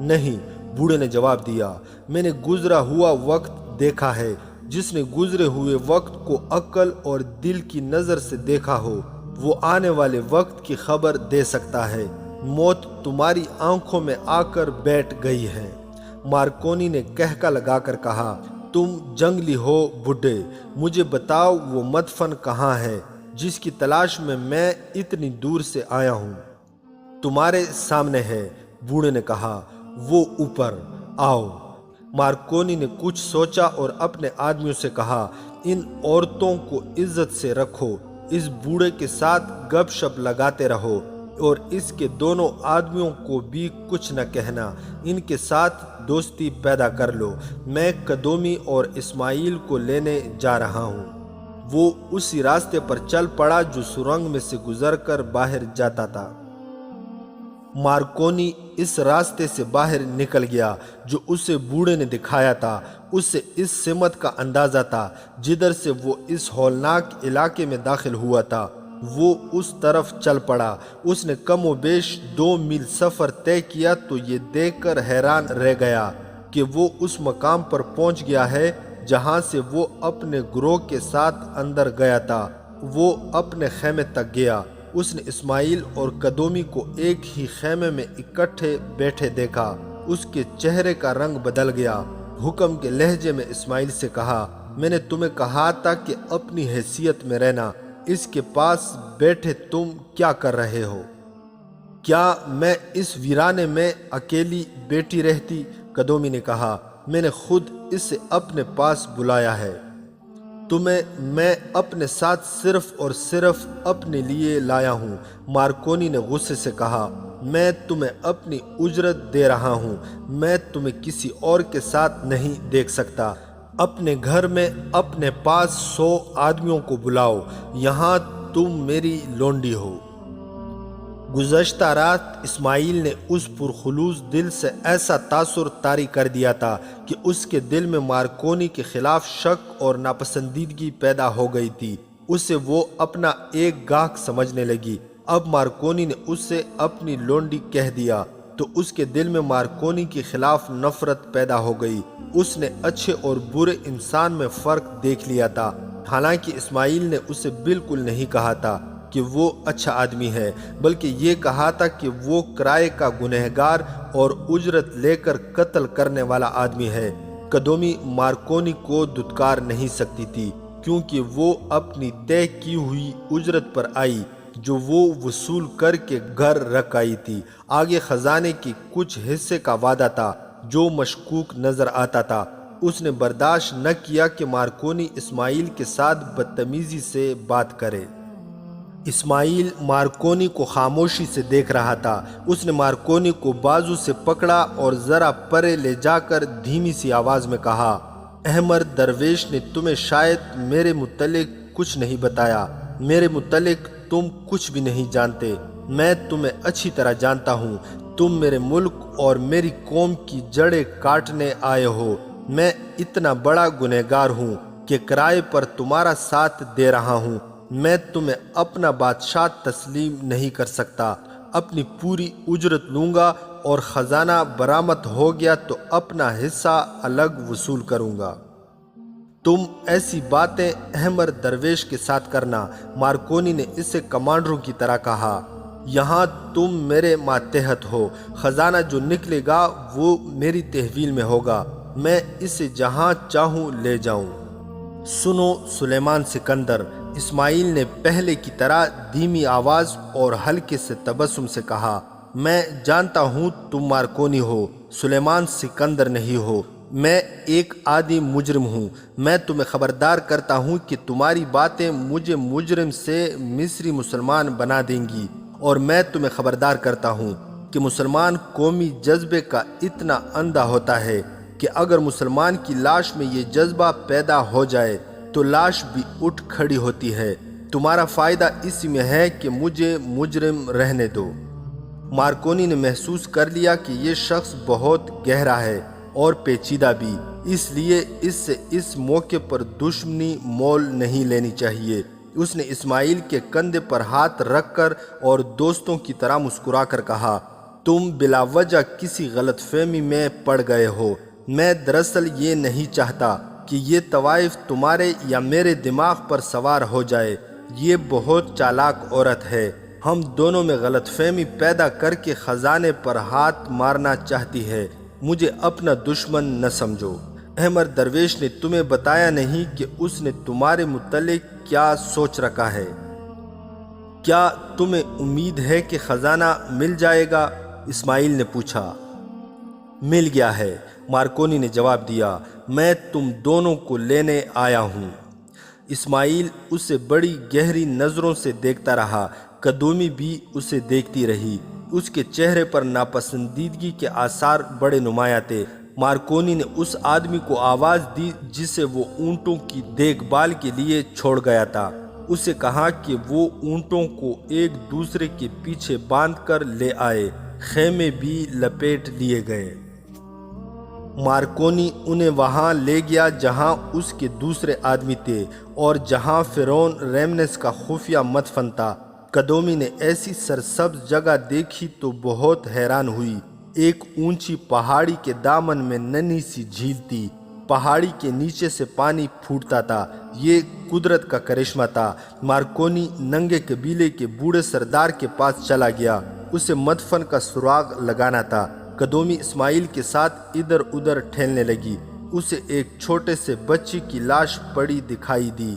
نہیں، بوڑھے نے جواب دیا، میں نے گزرا ہوا وقت دیکھا ہے۔ جس نے گزرے ہوئے وقت کو عقل اور دل کی نظر سے دیکھا ہو وہ آنے والے وقت کی خبر دے سکتا ہے۔ موت تمہاری آنکھوں میں آ کر بیٹھ گئی ہے۔ مارکونی نے کہکا لگا کر کہا، تم جنگلی ہو بڈھے، مجھے بتاؤ وہ مدفن کہاں ہے جس کی تلاش میں اتنی دور سے آیا ہوں؟ تمہارے سامنے ہے، بوڑھے نے کہا، وہ اوپر آؤ۔ مارکونی نے کچھ سوچا اور اپنے آدمیوں سے کہا، ان عورتوں کو عزت سے رکھو، اس بوڑھے کے ساتھ گپ شپ لگاتے رہو اور اس کے دونوں آدمیوں کو بھی کچھ نہ کہنا، ان کے ساتھ دوستی پیدا کر لو۔ میں قدومی اور اسماعیل کو لینے جا رہا ہوں۔ وہ اسی راستے پر چل پڑا جو سرنگ میں سے گزر کر باہر جاتا تھا۔ مارکونی اس راستے سے باہر نکل گیا جو اسے بوڑھے نے دکھایا تھا۔ اسے اس سمت کا اندازہ تھا جدھر سے وہ اس ہولناک علاقے میں داخل ہوا تھا۔ وہ اس طرف چل پڑا۔ اس نے کم و بیش 2 میل سفر طے کیا تو یہ دیکھ کر حیران رہ گیا کہ وہ اس مقام پر پہنچ گیا ہے جہاں سے وہ اپنے گروہ کے ساتھ اندر گیا تھا۔ وہ اپنے خیمے تک گیا۔ اس نے اسماعیل اور قدومی کو ایک ہی خیمے میں اکٹھے بیٹھے دیکھا۔ اس کے چہرے کا رنگ بدل گیا۔ حکم کے لہجے میں اسماعیل سے کہا، میں نے تمہیں کہا تھا کہ اپنی حیثیت میں رہنا۔ اس کے پاس بیٹھے تم کیا کر رہے ہو؟ کیا میں اس ویرانے میں اکیلی بیٹی رہتی؟ قدومی نے کہا، میں نے خود اسے اپنے پاس بلایا ہے۔ تمہیں میں اپنے ساتھ صرف اور صرف اپنے لیے لایا ہوں۔ مارکونی نے غصے سے کہا، میں تمہیں اپنی اجرت دے رہا ہوں، میں تمہیں کسی اور کے ساتھ نہیں دیکھ سکتا۔ اپنے گھر میں اپنے پاس 100 آدمیوں کو بلاؤ، یہاں تم میری لونڈی ہو۔ گزشتہ رات اسماعیل نے اس پرخلوص دل سے ایسا تاثر طاری کر دیا تھا کہ اس کے دل میں مارکونی کے خلاف شک اور ناپسندیدگی پیدا ہو گئی تھی۔ اسے وہ اپنا ایک گاہک سمجھنے لگی۔ اب مارکونی نے اس سے اپنی لونڈی کہہ دیا تو اس کے دل میں مارکونی کے خلاف نفرت پیدا ہو گئی۔ اس نے اچھے اور برے انسان میں فرق دیکھ لیا تھا، حالانکہ اسماعیل نے اسے بالکل نہیں کہا تھا کہ وہ اچھا آدمی ہے، بلکہ یہ کہا تھا کہ وہ کرائے کا گنہگار اور اجرت لے کر قتل کرنے والا آدمی ہے۔ قدومی مارکونی کو دھتکار نہیں سکتی تھی کیونکہ وہ اپنی طے کی ہوئی اجرت پر آئی جو وہ وصول کر کے گھر رکھ آئی تھی۔ آگے خزانے کی کچھ حصے کا وعدہ تھا جو مشکوک نظر آتا تھا۔ اس نے برداشت نہ کیا کہ مارکونی اسماعیل کے ساتھ بدتمیزی سے بات کرے۔ اسماعیل مارکونی کو خاموشی سے دیکھ رہا تھا۔ اس نے مارکونی کو بازو سے پکڑا اور ذرا پرے لے جا کر دھیمی سی آواز میں کہا، احمر درویش نے تمہیں شاید میرے متعلق کچھ نہیں بتایا۔ میرے متعلق تم کچھ بھی نہیں جانتے۔ میں تمہیں اچھی طرح جانتا ہوں۔ تم میرے ملک اور میری قوم کی جڑیں کاٹنے آئے ہو۔ میں اتنا بڑا گنہگار ہوں کہ کرائے پر تمہارا ساتھ دے رہا ہوں۔ میں تمہیں اپنا بادشاہ تسلیم نہیں کر سکتا۔ اپنی پوری اجرت لوں گا اور خزانہ برآمد ہو گیا تو اپنا حصہ الگ وصول کروں گا۔ تم ایسی باتیں احمر درویش کے ساتھ کرنا۔ مارکونی نے اسے کمانڈروں کی طرح کہا، یہاں تم میرے ماتحت ہو۔ خزانہ جو نکلے گا وہ میری تحویل میں ہوگا۔ میں اسے جہاں چاہوں لے جاؤں۔ سنو سلیمان سکندر، اسماعیل نے پہلے کی طرح دھیمی آواز اور ہلکے سے تبسم سے کہا، میں جانتا ہوں تم مارکونی ہو، سلیمان سکندر نہیں ہو۔ میں ایک عادی مجرم ہوں۔ میں تمہیں خبردار کرتا ہوں کہ تمہاری باتیں مجھے مجرم سے مصری مسلمان بنا دیں گی، اور میں تمہیں خبردار کرتا ہوں کہ مسلمان قومی جذبے کا اتنا اندھا ہوتا ہے کہ اگر مسلمان کی لاش میں یہ جذبہ پیدا ہو جائے تو لاش بھی اٹھ کھڑی ہوتی ہے۔ تمہارا فائدہ اسی میں ہے کہ مجھے مجرم رہنے دو۔ مارکونی نے محسوس کر لیا کہ یہ شخص بہت گہرا ہے اور پیچیدہ بھی، اس لیے اس سے اس موقع پر دشمنی مول نہیں لینی چاہیے۔ اس نے اسماعیل کے کندھے پر ہاتھ رکھ کر اور دوستوں کی طرح مسکرا کر کہا، تم بلا وجہ کسی غلط فہمی میں پڑ گئے ہو۔ میں دراصل یہ نہیں چاہتا کہ یہ طوائف تمہارے یا میرے دماغ پر سوار ہو جائے۔ یہ بہت چالاک عورت ہے۔ ہم دونوں میں غلط فہمی پیدا کر کے خزانے پر ہاتھ مارنا چاہتی ہے۔ مجھے اپنا دشمن نہ سمجھو۔ احمر درویش نے تمہیں بتایا نہیں کہ اس نے تمہارے متعلق کیا سوچ رکھا ہے۔ کیا تمہیں امید ہے کہ خزانہ مل جائے گا؟ اسماعیل نے پوچھا۔ مل گیا ہے، مارکونی نے جواب دیا۔ میں تم دونوں کو لینے آیا ہوں۔ اسماعیل اسے بڑی گہری نظروں سے دیکھتا رہا۔ قدومی بھی اسے دیکھتی رہی۔ اس کے چہرے پر ناپسندیدگی کے آثار بڑے نمایاں تھے۔ مارکونی نے اس آدمی کو آواز دی جسے وہ اونٹوں کی دیکھ بھال کے لیے چھوڑ گیا تھا۔ اسے کہا کہ وہ اونٹوں کو ایک دوسرے کے پیچھے باندھ کر لے آئے۔ خیمے بھی لپیٹ لیے گئے۔ مارکونی انہیں وہاں لے گیا جہاں اس کے دوسرے آدمی تھے اور جہاں فرعون ریمنس کا خفیہ مدفن تھا۔ قدومی نے ایسی سرسبز جگہ دیکھی تو بہت حیران ہوئی۔ ایک اونچی پہاڑی کے دامن میں ننھی سی جھیل تھی۔ پہاڑی کے نیچے سے پانی پھوٹتا تھا۔ یہ قدرت کا کرشمہ تھا۔ مارکونی ننگے قبیلے کے بوڑھے سردار کے پاس چلا گیا۔ اسے مدفن کا سراغ لگانا تھا۔ قدومی اسماعیل کے ساتھ ادھر ادھر ٹہلنے لگی۔ اسے ایک چھوٹے سے بچی کی لاش پڑی دکھائی دی۔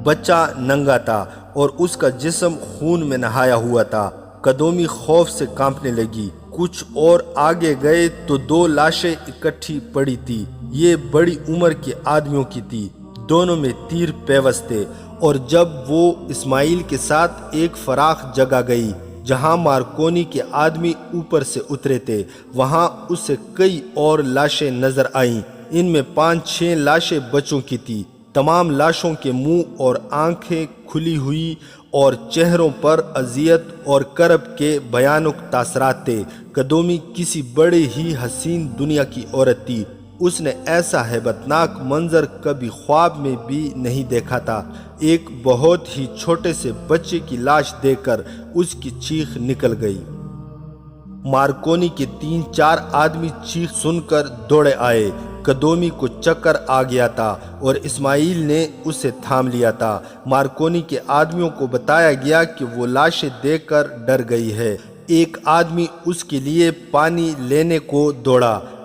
بچہ ننگا تھا اور اس کا جسم خون میں نہایا ہوا تھا۔ قدومی خوف سے کانپنے لگی۔ کچھ اور آگے گئے تو دو لاشیں اکٹھی پڑی تھی۔ یہ بڑی عمر کے آدمیوں کی تھی۔ دونوں میں تیر پیوست تھے، اور جب وہ اسماعیل کے ساتھ ایک فراخ جگہ گئی جہاں مارکونی کے آدمی اوپر سے اترے تھے، وہاں اسے کئی اور لاشیں نظر آئیں۔ ان میں 5-6 لاشیں بچوں کی تھی۔ تمام لاشوں کے منہ اور آنکھیں کھلی ہوئی اور چہروں پر اذیت اور کرب کے بھیانک تاثرات تھے۔ قدومی کسی بڑے ہی حسین دنیا کی عورت تھی۔ اس نے ایسا ہیبتناک منظر کبھی خواب میں بھی نہیں دیکھا تھا۔ ایک بہت ہی چھوٹے سے بچے کی لاش دیکھ کر اس کی چیخ نکل گئی۔ مارکونی کے 3-4 آدمی چیخ سن کر دوڑے آئے۔ قدومی کو چکر آ گیا تھا اور اسماعیل نے اسے تھام لیا تھا۔ مارکونی کے آدمیوں کو بتایا گیا کہ وہ لاشیں دیکھ کر ڈر گئی ہے۔ ایک آدمی اس کے لیے پانی لینے کو دوڑا۔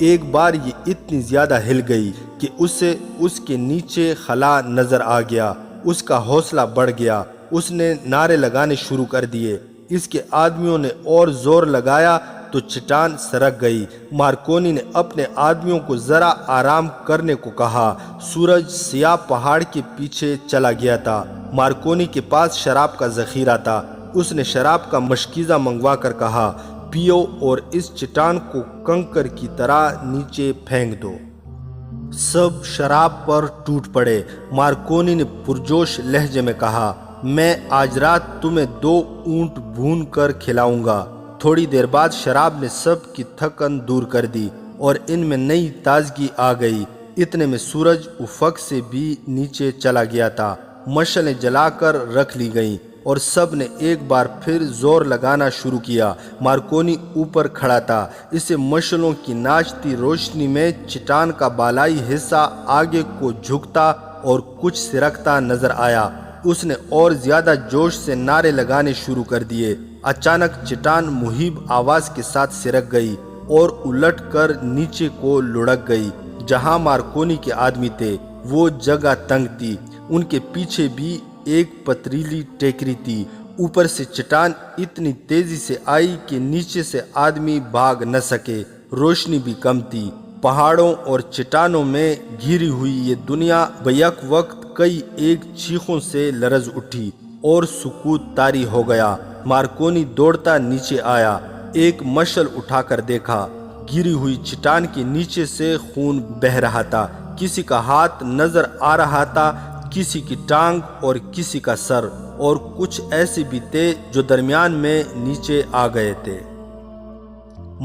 ایک بار یہ اتنی زیادہ ہل گئی کہ اسے اس کے نیچے خلا نظر آ گیا۔ اس کا حوصلہ بڑھ گیا، اس نے نعرے لگانے شروع کر دیے۔ اس کے آدمیوں نے اور زور لگایا تو چٹان سرک گئی۔ مارکونی نے اپنے آدمیوں کو ذرا آرام کرنے کو کہا۔ سورج سیاہ پہاڑ کے پیچھے چلا گیا تھا۔ مارکونی کے پاس شراب کا ذخیرہ تھا۔ اس نے شراب کا مشکیزہ منگوا کر کہا، پیو اور اس چٹان کو کنکر کی طرح نیچے پھینک دو۔ سب شراب پر ٹوٹ پڑے۔ مارکونی نے پرجوش لہجے میں کہا، میں آج رات تمہیں 2 اونٹ بھون کر کھلاؤں گا۔ تھوڑی دیر بعد شراب نے سب کی تھکن دور کر دی اور ان میں نئی تازگی آ گئی۔ اتنے میں سورج افق سے بھی نیچے چلا گیا تھا۔ مشعلیں جلا کر رکھ لی گئیں اور سب نے ایک بار پھر زور لگانا شروع کیا۔ مارکونی اوپر کھڑا تھا۔ اسے مشعلوں کی ناچتی روشنی میں چٹان کا بالائی حصہ آگے کو جھکتا اور کچھ سرکتا نظر آیا۔ اس نے اور زیادہ جوش سے نعرے لگانے شروع کر دیے۔ اچانک چٹان مہیب آواز کے ساتھ سرک گئی اور الٹ کر نیچے کو لڑک گئی۔ جہاں مارکونی کے آدمی تھے وہ جگہ تنگ تھی۔ ان کے پیچھے بھی ایک پتریلی ٹیکری تھی۔ اوپر سے چٹان اتنی تیزی سے آئی کہ نیچے سے آدمی بھاگ نہ سکے۔ روشنی بھی کم تھی۔ پہاڑوں اور چٹانوں میں گھری ہوئی یہ دنیا بیک وقت کئی ایک چیخوں سے لرز اٹھی اور سکوت طاری ہو گیا۔ مارکونی دوڑتا نیچے آیا۔ ایک مشعل اٹھا کر دیکھا۔ گری ہوئی چٹان کے نیچے سے خون بہہ رہا تھا۔ کسی کا ہاتھ نظر آ رہا تھا، کسی کی ٹانگ اور کسی کا سر، اور کچھ ایسے بھی تھے جو درمیان میں نیچے آ گئے تھے۔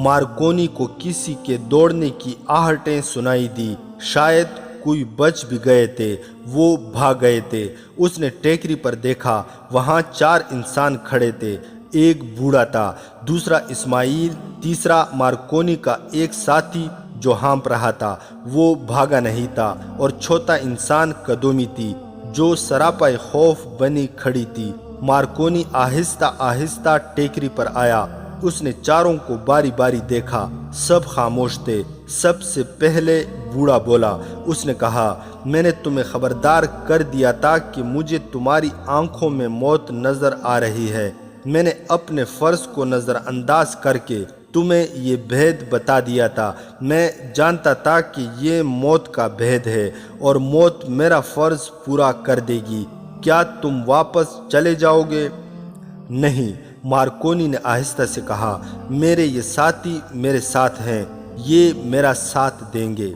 مارکونی کو کسی کے دوڑنے کی آہٹیں سنائی دی۔ شاید کوئی بچ بھی گئے تھے، وہ بھاگ گئے تھے۔ اس نے ٹیکری پر دیکھا، وہاں 4 انسان کھڑے تھے۔ ایک بوڑھا تھا، دوسرا اسماعیل، تیسرا مارکونی کا ایک ساتھی جو ہانپ رہا تھا، وہ بھاگا نہیں تھا، اور چوتھا انسان قدومی تھی جو سراپائے خوف بنی کھڑی تھی۔ مارکونی آہستہ آہستہ ٹیکری پر آیا۔ اس نے چاروں کو باری باری دیکھا، سب خاموش تھے۔ سب سے پہلے بوڑھا بولا۔ اس نے کہا، میں نے تمہیں خبردار کر دیا تھا کہ مجھے تمہاری آنکھوں میں موت نظر آ رہی ہے۔ میں نے اپنے فرض کو نظر انداز کر کے تمہیں یہ بھید بتا دیا تھا۔ میں جانتا تھا کہ یہ موت کا بھید ہے اور موت میرا فرض پورا کر دے گی۔ کیا تم واپس چلے جاؤ گے؟ نہیں، مارکونی نے آہستہ سے کہا، میرے یہ ساتھی میرے ساتھ ہیں، یہ میرا ساتھ دیں گے۔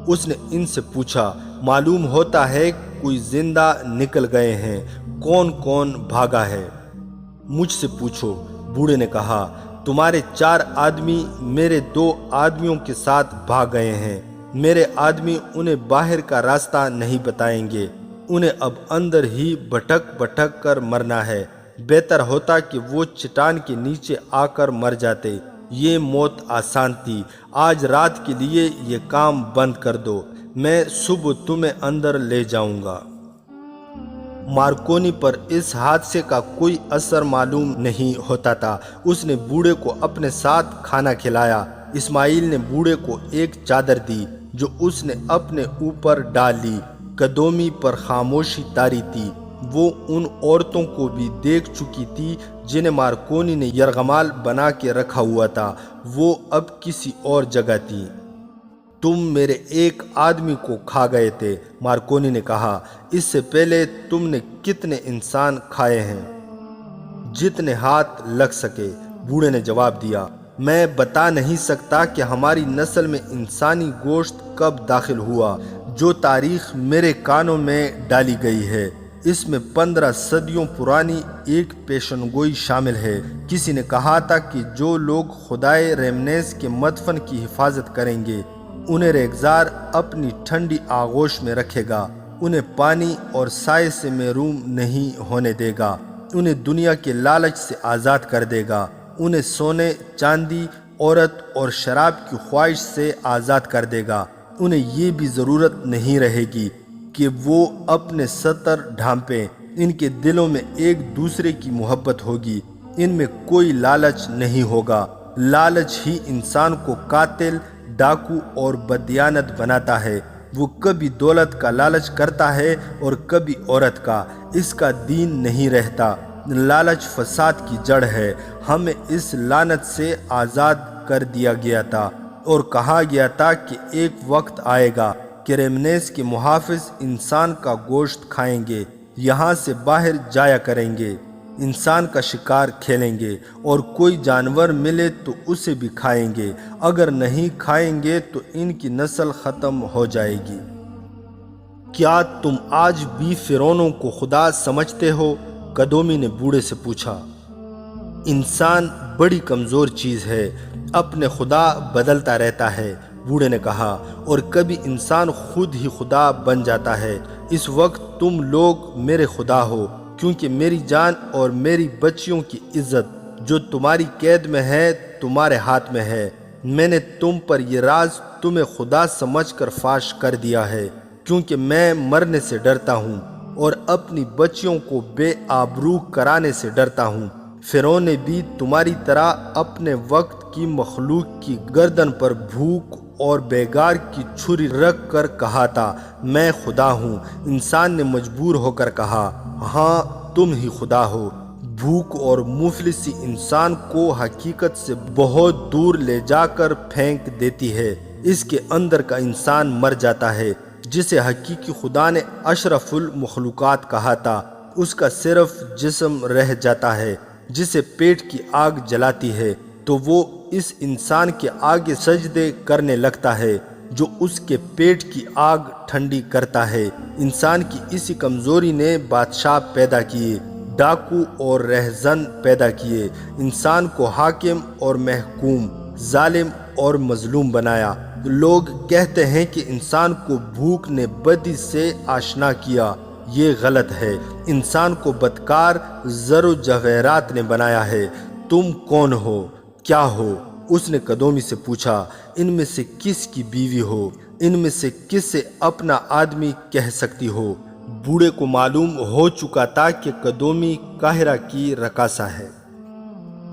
اس نے ان سے پوچھا، معلوم ہوتا ہے کوئی زندہ نکل گئے ہیں، کون کون بھاگا ہے؟ مجھ سے پوچھو، بوڑھے نے کہا، تمہارے 4 آدمی میرے 2 آدمیوں کے ساتھ بھاگ گئے ہیں۔ میرے آدمی انہیں باہر کا راستہ نہیں بتائیں گے، انہیں اب اندر ہی بھٹک بھٹک کر مرنا ہے۔ بہتر ہوتا کہ وہ چٹان کے نیچے آ کر مر جاتے۔ یہ موت آسان تھی۔ آج رات کے لیے یہ کام بند کر دو، میں صبح تمہیں اندر لے جاؤں گا۔ مارکونی پر اس حادثے کا کوئی اثر معلوم نہیں ہوتا تھا۔ اس نے بوڑھے کو اپنے ساتھ کھانا کھلایا۔ اسماعیل نے بوڑھے کو ایک چادر دی جو اس نے اپنے اوپر ڈال لی۔ قدومی پر خاموشی طاری تھی۔ وہ ان عورتوں کو بھی دیکھ چکی تھی جنہیں مارکونی نے یرغمال بنا کے رکھا ہوا تھا۔ وہ اب کسی اور جگہ تھی۔ تم میرے ایک آدمی کو کھا گئے تھے، مارکونی نے کہا۔ اس سے پہلے تم نے کتنے انسان کھائے ہیں؟ جتنے ہاتھ لگ سکے، بوڑھے نے جواب دیا۔ میں بتا نہیں سکتا کہ ہماری نسل میں انسانی گوشت کب داخل ہوا۔ جو تاریخ میرے کانوں میں ڈالی گئی ہے اس میں 15 صدیوں پرانی ایک پیشن گوئی شامل ہے۔ کسی نے کہا تھا کہ جو لوگ خدائے ریمنیس کے مدفن کی حفاظت کریں گے انہیں ریگزار اپنی ٹھنڈی آغوش میں رکھے گا، انہیں پانی اور سائے سے محروم نہیں ہونے دے گا، انہیں دنیا کے لالچ سے آزاد کر دے گا، انہیں سونے چاندی عورت اور شراب کی خواہش سے آزاد کر دے گا۔ انہیں یہ بھی ضرورت نہیں رہے گی کہ وہ اپنے ستر ڈھانپیں۔ ان کے دلوں میں ایک دوسرے کی محبت ہوگی، ان میں کوئی لالچ نہیں ہوگا۔ لالچ ہی انسان کو قاتل، ڈاکو اور بدیانت بناتا ہے۔ وہ کبھی دولت کا لالچ کرتا ہے اور کبھی عورت کا، اس کا دین نہیں رہتا۔ لالچ فساد کی جڑ ہے۔ ہمیں اس لعنت سے آزاد کر دیا گیا تھا اور کہا گیا تھا کہ ایک وقت آئے گا کہ ریمنیس کے محافظ انسان کا گوشت کھائیں گے، یہاں سے باہر جایا کریں گے، انسان کا شکار کھیلیں گے، اور کوئی جانور ملے تو اسے بھی کھائیں گے، اگر نہیں کھائیں گے تو ان کی نسل ختم ہو جائے گی۔ کیا تم آج بھی فرعونوں کو خدا سمجھتے ہو؟ قدومی نے بوڑھے سے پوچھا۔ انسان بڑی کمزور چیز ہے، اپنے خدا بدلتا رہتا ہے، بوڑھے نے کہا، اور کبھی انسان خود ہی خدا بن جاتا ہے۔ اس وقت تم لوگ میرے خدا ہو، کیونکہ میری جان اور میری بچیوں کی عزت جو تمہاری قید میں ہے تمہارے ہاتھ میں ہے۔ میں نے تم پر یہ راز تمہیں خدا سمجھ کر فاش کر دیا ہے، کیونکہ میں مرنے سے ڈرتا ہوں اور اپنی بچیوں کو بے آبرو کرانے سے ڈرتا ہوں۔ فرعون نے بھی تمہاری طرح اپنے وقت کی مخلوق کی گردن پر بھوک اور بیگار کی چھری رکھ کر کہا تھا، میں خدا ہوں۔ انسان نے مجبور ہو کر کہا، ہاں تم ہی خدا ہو۔ بھوک اور مفلسی انسان کو حقیقت سے بہت دور لے جا کر پھینک دیتی ہے۔ اس کے اندر کا انسان مر جاتا ہے، جسے حقیقی خدا نے اشرف المخلوقات کہا تھا۔ اس کا صرف جسم رہ جاتا ہے، جسے پیٹ کی آگ جلاتی ہے، تو وہ اس انسان کے آگے سجدے کرنے لگتا ہے جو اس کے پیٹ کی آگ ٹھنڈی کرتا ہے۔ انسان کی اسی کمزوری نے بادشاہ پیدا کیے، ڈاکو اور رہزن پیدا کیے، انسان کو حاکم اور محکوم، ظالم اور مظلوم بنایا۔ لوگ کہتے ہیں کہ انسان کو بھوک نے بدی سے آشنا کیا، یہ غلط ہے۔ انسان کو بدکار زر و جواہرات نے بنایا ہے۔ تم کون ہو؟ کیا ہو؟ اس نے قدومی سے پوچھا۔ ان میں سے کس کی بیوی ہو؟ ان میں سے کس سے اپنا آدمی کہہ سکتی ہو؟ بوڑھے کو معلوم ہو چکا تھا کہ قدومی قاہرہ کی رقاصہ ہے۔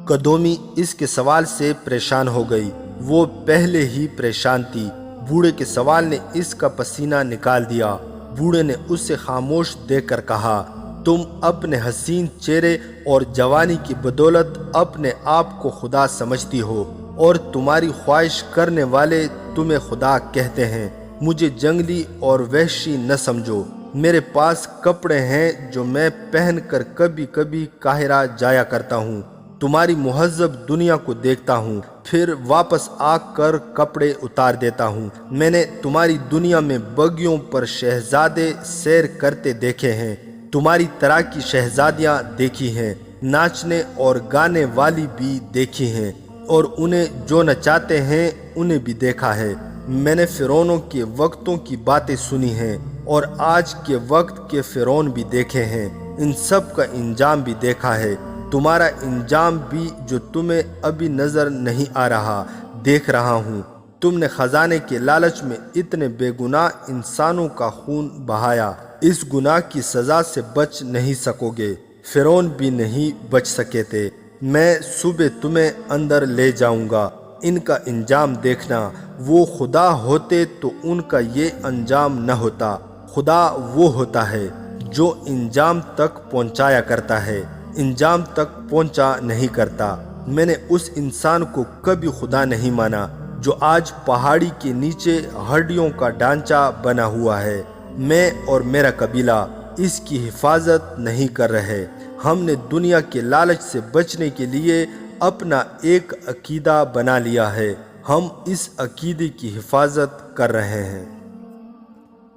قدومی اس کے سوال سے پریشان ہو گئی۔ وہ پہلے ہی پریشان تھی۔ بوڑھے کے سوال نے اس کا پسینہ نکال دیا۔ بوڑھے نے اس سے خاموش دیکھ کر کہا، تم اپنے حسین چہرے اور جوانی کی بدولت اپنے آپ کو خدا سمجھتی ہو، اور تمہاری خواہش کرنے والے تمہیں خدا کہتے ہیں۔ مجھے جنگلی اور وحشی نہ سمجھو۔ میرے پاس کپڑے ہیں جو میں پہن کر کبھی کبھی قاہرہ جایا کرتا ہوں، تمہاری مہذب دنیا کو دیکھتا ہوں، پھر واپس آ کر کپڑے اتار دیتا ہوں۔ میں نے تمہاری دنیا میں بگیوں پر شہزادے سیر کرتے دیکھے ہیں، تمہاری طرح کی شہزادیاں دیکھی ہیں، ناچنے اور گانے والی بھی دیکھی ہیں، اور انہیں جو نچاتے ہیں انہیں بھی دیکھا ہے۔ میں نے فرعونوں کے وقتوں کی باتیں سنی ہیں، اور آج کے وقت کے فرعون بھی دیکھے ہیں، ان سب کا انجام بھی دیکھا ہے۔ تمہارا انجام بھی جو تمہیں ابھی نظر نہیں آ رہا، دیکھ رہا ہوں۔ تم نے خزانے کے لالچ میں اتنے بے گناہ انسانوں کا خون بہایا، اس گناہ کی سزا سے بچ نہیں سکو گے۔ فرعون بھی نہیں بچ سکے تھے۔ میں صبح تمہیں اندر لے جاؤں گا، ان کا انجام دیکھنا۔ وہ خدا ہوتے تو ان کا یہ انجام نہ ہوتا۔ خدا وہ ہوتا ہے جو انجام تک پہنچایا کرتا ہے، انجام تک پہنچا نہیں کرتا۔ میں نے اس انسان کو کبھی خدا نہیں مانا جو آج پہاڑی کے نیچے ہڈیوں کا ڈھانچہ بنا ہوا ہے۔ میں اور میرا قبیلہ اس کی حفاظت نہیں کر رہے۔ ہم نے دنیا کے لالچ سے بچنے کے لیے اپنا ایک عقیدہ بنا لیا ہے، ہم اس عقیدے کی حفاظت کر رہے ہیں۔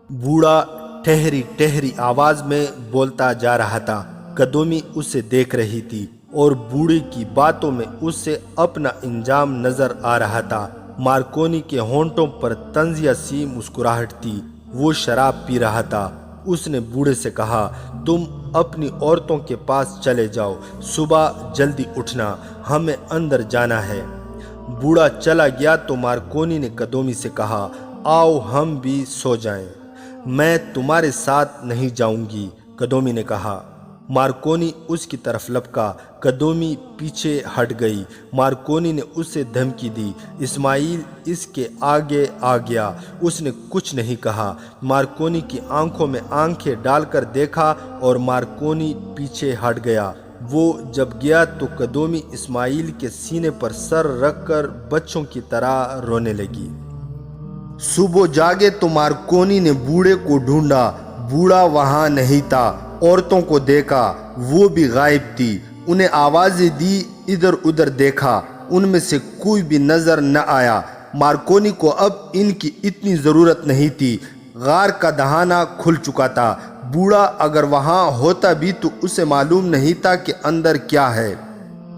بوڑھا ٹھہری ٹھہری آواز میں بولتا جا رہا تھا۔ قدومی اسے دیکھ رہی تھی اور بوڑھے کی باتوں میں اس سے اپنا انجام نظر آ رہا تھا۔ مارکونی کے ہونٹوں پر طنزیہ سی مسکراہٹ تھی۔ وہ شراب پی رہا تھا۔ اس نے بوڑھے سے کہا، تم اپنی عورتوں کے پاس چلے جاؤ، صبح جلدی اٹھنا، ہمیں اندر جانا ہے۔ بوڑھا چلا گیا تو مارکونی نے قدومی سے کہا، آؤ ہم بھی سو جائیں۔ میں تمہارے ساتھ نہیں جاؤں گی، قدومی نے کہا۔ مارکونی اس کی طرف لپکا، قدومی پیچھے ہٹ گئی۔ مارکونی نے اسے دھمکی دی۔ اسماعیل اس کے آگے آ گیا۔ اس نے کچھ نہیں کہا۔ مارکونی کی آنکھوں میں آنکھیں ڈال کر دیکھا اور مارکونی پیچھے ہٹ گیا۔ وہ جب گیا تو قدومی اسماعیل کے سینے پر سر رکھ کر بچوں کی طرح رونے لگی۔ صبح جاگے تو مارکونی نے بوڑھے کو ڈھونڈا۔ بوڑھا وہاں نہیں تھا۔ عورتوں کو دیکھا، وہ بھی غائب تھی۔ انہیں آوازیں دی، ادھر ادھر دیکھا، ان میں سے کوئی بھی نظر نہ آیا۔ مارکونی کو اب ان کی اتنی ضرورت نہیں تھی۔ غار کا دہانہ کھل چکا تھا۔ بوڑھا اگر وہاں ہوتا بھی تو اسے معلوم نہیں تھا کہ اندر کیا ہے۔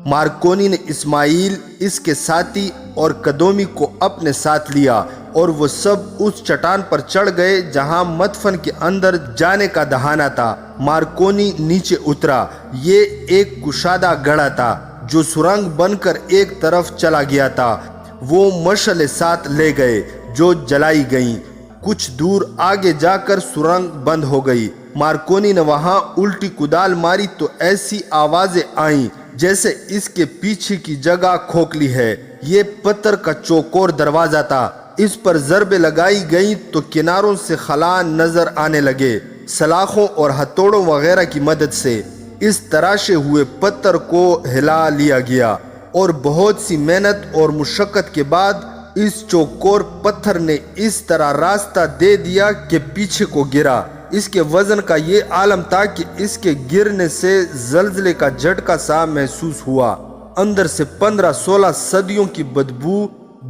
مارکونی نے اسماعیل، اس کے ساتھی اور قدومی کو اپنے ساتھ لیا اور وہ سب اس چٹان پر چڑھ گئے جہاں مدفن کے اندر جانے کا دہانہ تھا۔ مارکونی نیچے اترا۔ یہ ایک کشادہ گڑھا تھا جو سرنگ بن کر ایک طرف چلا گیا تھا۔ وہ مشعلیں ساتھ لے گئے جو جلائی گئیں۔ کچھ دور آگے جا کر سرنگ بند ہو گئی۔ مارکونی نے وہاں الٹی کدال ماری تو ایسی آوازیں آئیں جیسے اس کے پیچھے کی جگہ کھوکھلی ہے۔ یہ پتھر کا چوکور دروازہ تھا۔ اس پر ضربیں لگائی گئیں تو کناروں سے خلا نظر آنے لگے۔ سلاخوں اور ہتھوڑوں وغیرہ کی مدد سے اس تراشے ہوئے پتھر کو ہلا لیا گیا اور بہت سی محنت اور مشقت کے بعد اس چوکور پتھر نے اس طرح راستہ دے دیا کہ پیچھے کو گرا۔ اس کے وزن کا یہ عالم تھا کہ اس کے گرنے سے زلزلے کا جھٹکا سا محسوس ہوا۔ اندر سے 15-16 صدیوں کی بدبو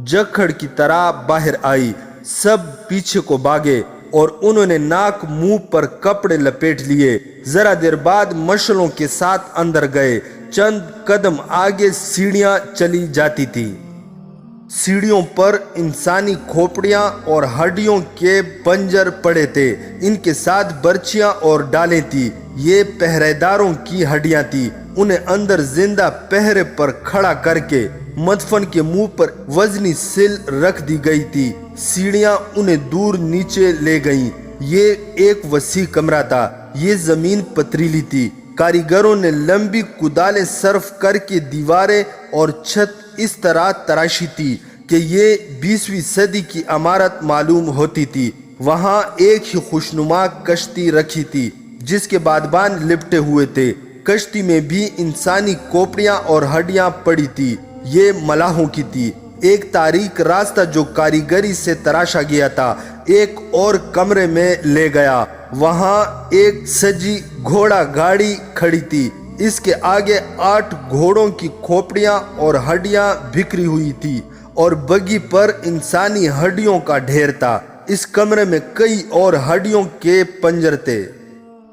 جکھڑ کی طرح باہر آئی۔ سب پیچھے کو بھاگے اور انہوں نے ناک منہ پر کپڑے لپیٹ لیے۔ ذرا دیر بعد مشعلوں کے ساتھ اندر گئے۔ چند قدم آگے سیڑھیاں چلی جاتی تھی۔ سیڑھیوں پر انسانی کھوپڑیاں اور ہڈیوں کے پنجر پڑے تھے۔ ان کے ساتھ برچیاں اور ڈالیں تھی۔ یہ پہرے داروں کی ہڈیاں تھیں۔ انہیں اندر زندہ پہرے پر کھڑا کر کے مدفن کے منہ پر وزنی سل رکھ دی گئی تھی۔ سیڑھیاں انہیں دور نیچے لے گئیں۔ یہ ایک وسیع کمرہ تھا۔ یہ زمین پتریلی تھی۔ کاریگروں نے لمبی کدالیں صرف کر کے دیواریں اور چھت اس طرح تراشی تھی کہ یہ 20ویں صدی کی عمارت معلوم ہوتی تھی۔ وہاں ایک ہی خوشنما کشتی رکھی تھی جس کے بادبان لپٹے ہوئے تھے۔ کشتی میں بھی انسانی کھوپڑیاں اور ہڈیاں پڑی تھی۔ یہ ملاحوں کی تھی۔ ایک تاریک راستہ جو کاریگری سے تراشا گیا تھا ایک اور کمرے میں لے گیا۔ وہاں ایک سجی گھوڑا گاڑی کھڑی تھی۔ اس کے آگے 8 گھوڑوں کی کھوپڑیاں اور ہڈیاں بکھری ہوئی تھی اور بگی پر انسانی ہڈیوں کا ڈھیر تھا۔ اس کمرے میں کئی اور ہڈیوں کے پنجر تھے۔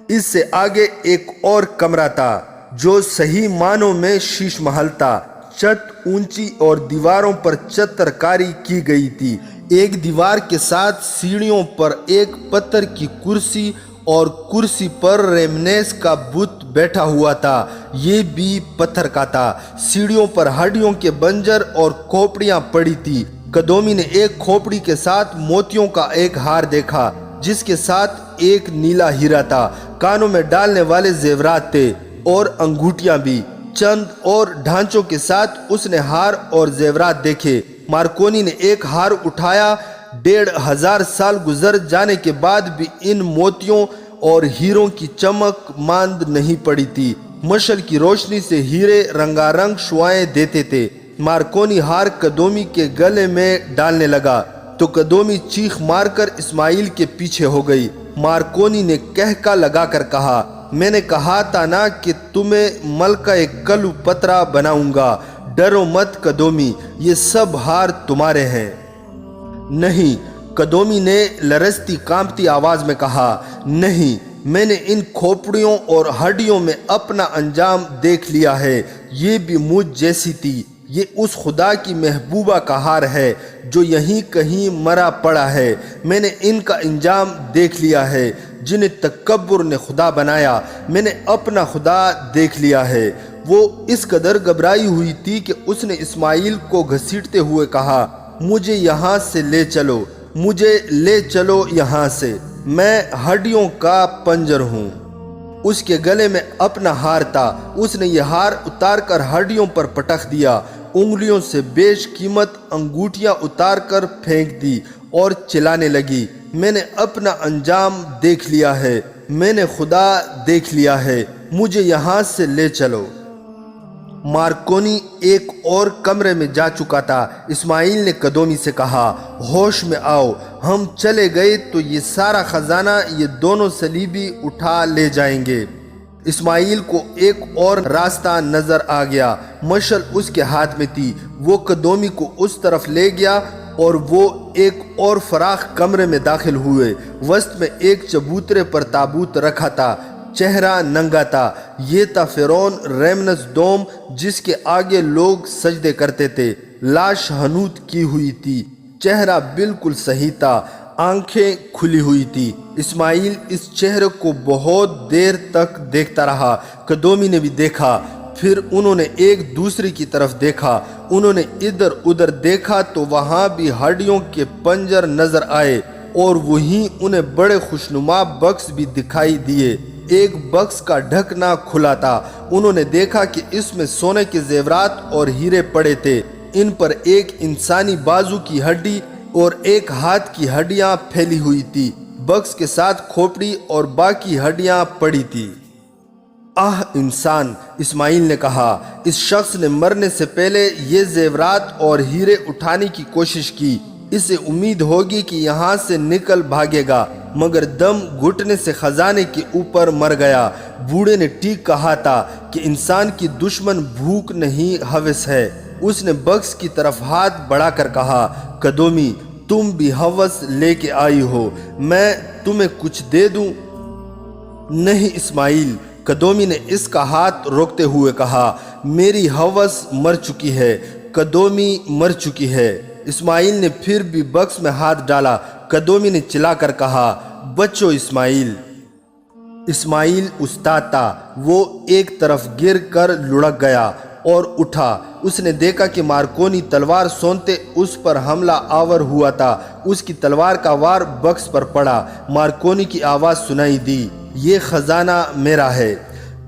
اس سے آگے ایک اور کمرہ تھا جو صحیح معنوں میں شیش محل تھا۔ چھت اونچی اور دیواروں پر چتر کاری کی گئی تھی۔ ایک دیوار کے ساتھ سیڑھیوں پر ایک پتھر کی کرسی اور کرسی پر ریمنیس کا بت بیٹھا ہوا تھا۔ یہ بھی پتھر کا تھا۔ سیڑھیوں پر ہڈیوں کے بنجر اور کھوپڑیاں پڑی تھی۔ قدومی نے ایک کھوپڑی کے ساتھ موتیوں کا ایک ہار دیکھا جس کے ساتھ ایک نیلا ہیرا تھا۔ کانوں میں ڈالنے والے زیورات تھے اور انگوٹھیاں بھی۔ چند اور ڈھانچوں کے ساتھ اس نے ہار اور زیورات دیکھے۔ مارکونی نے ایک ہار اٹھایا۔ 1500 سال گزر جانے کے بعد بھی ان موتیوں اور ہیروں کی چمک ماند نہیں پڑی تھی۔ مشعل کی روشنی سے ہیرے رنگا رنگ شعاعیں دیتے تھے۔ مارکونی ہار قدومی کے گلے میں ڈالنے لگا تو قدومی چیخ مار کر اسماعیل کے پیچھے ہو گئی۔ مارکونی نے کہکا لگا کر کہا، میں نے کہا تھا نا کہ تمہیں ملکہ کلو پترا بناؤں گا۔ ڈرو مت قدومی، یہ سب ہار تمہارے ہیں۔ نہیں، قدومی نے لرزتی کانپتی آواز میں کہا، نہیں، میں نے ان کھوپڑیوں اور ہڈیوں میں اپنا انجام دیکھ لیا ہے۔ یہ بھی مجھ جیسی تھی۔ یہ اس خدا کی محبوبہ کا ہار ہے جو یہیں کہیں مرا پڑا ہے۔ میں نے ان کا انجام دیکھ لیا ہے جنہیں تکبر نے خدا بنایا۔ میں نے اپنا خدا دیکھ لیا ہے۔ وہ اس قدر گھبرائی ہوئی تھی کہ اس نے اسماعیل کو گھسیٹتے ہوئے کہا، مجھے یہاں سے لے چلو، مجھے لے چلو یہاں سے، میں ہڈیوں کا پنجر ہوں۔ اس کے گلے میں اپنا ہار تھا، اس نے یہ ہار اتار کر ہڈیوں پر پٹخ دیا، انگلیوں سے بیش قیمت انگوٹھیاں اتار کر پھینک دی اور چلانے لگی، میں نے اپنا انجام دیکھ لیا ہے، میں نے خدا دیکھ لیا ہے، مجھے یہاں سے لے چلو۔ مارکونی ایک اور کمرے میں جا چکا تھا۔ اسماعیل نے قدومی سے کہا، ہوش میں آؤ، ہم چلے گئے تو یہ سارا خزانہ یہ دونوں صلیبی اٹھا لے جائیں گے۔ اسماعیل کو ایک اور راستہ نظر آ گیا، مشعل اس کے ہاتھ میں تھی، وہ قدومی کو اس طرف لے گیا اور وہ ایک اور فراخ کمرے میں داخل ہوئے۔ وسط میں ایک چبوترے پر تابوت رکھا تھا، چہرہ ننگا تھا، یہ تھا فرعون ریمنس دوم جس کے آگے لوگ سجدے کرتے تھے، لاش حنوط کی ہوئی تھی، چہرہ بالکل صحیح تھا، آنکھیں کھلی ہوئی تھی۔ اسماعیل اس چہرے کو بہت دیر تک دیکھتا رہا، قدومی نے بھی دیکھا، پھر انہوں نے ایک دوسرے کی طرف دیکھا، انہوں نے ادھر ادھر دیکھا تو وہاں بھی ہڈیوں کے پنجر نظر آئے اور وہیں انہیں بڑے خوشنما بکس بھی دکھائی دیے۔ ایک بکس کا ڈھکنا کھلا تھا، انہوں نے دیکھا کہ اس میں سونے کے زیورات اور ہیرے پڑے تھے، ان پر ایک انسانی بازو کی ہڈی اور ایک ہاتھ کی ہڈیاں پھیلی ہوئی تھی، بکس کے ساتھ کھوپڑی اور باقی ہڈیاں پڑی تھی۔ آہ انسان، اسماعیل نے کہا، اس شخص نے مرنے سے پہلے یہ زیورات اور ہیرے اٹھانے کی کوشش کی، اسے امید ہوگی کہ یہاں سے نکل بھاگے گا، مگر دم گھٹنے سے خزانے کے اوپر مر گیا۔ بوڑھے نے ٹھیک کہا تھا کہ انسان کی دشمن بھوک نہیں ہوس ہے۔ اس نے بکس کی طرف ہاتھ بڑھا کر کہا، قدومی تم بھی ہوس لے کے آئی ہو، میں تمہیں کچھ دے دوں؟ نہیں اسماعیل، قدومی نے اس کا ہاتھ روکتے ہوئے کہا، میری ہوس مر چکی ہے، قدومی مر چکی ہے۔ اسماعیل نے پھر بھی بکس میں ہاتھ ڈالا، قدومی نے چلا کر کہا، بچو اسماعیل۔ اسماعیل استاد تھا، وہ ایک طرف گر کر لڑک گیا اور اٹھا، اس نے دیکھا کہ مارکونی تلوار سونتے اس پر حملہ آور ہوا تھا، اس کی تلوار کا وار بکس پر پڑا، مارکونی کی آواز سنائی دی، یہ خزانہ میرا ہے۔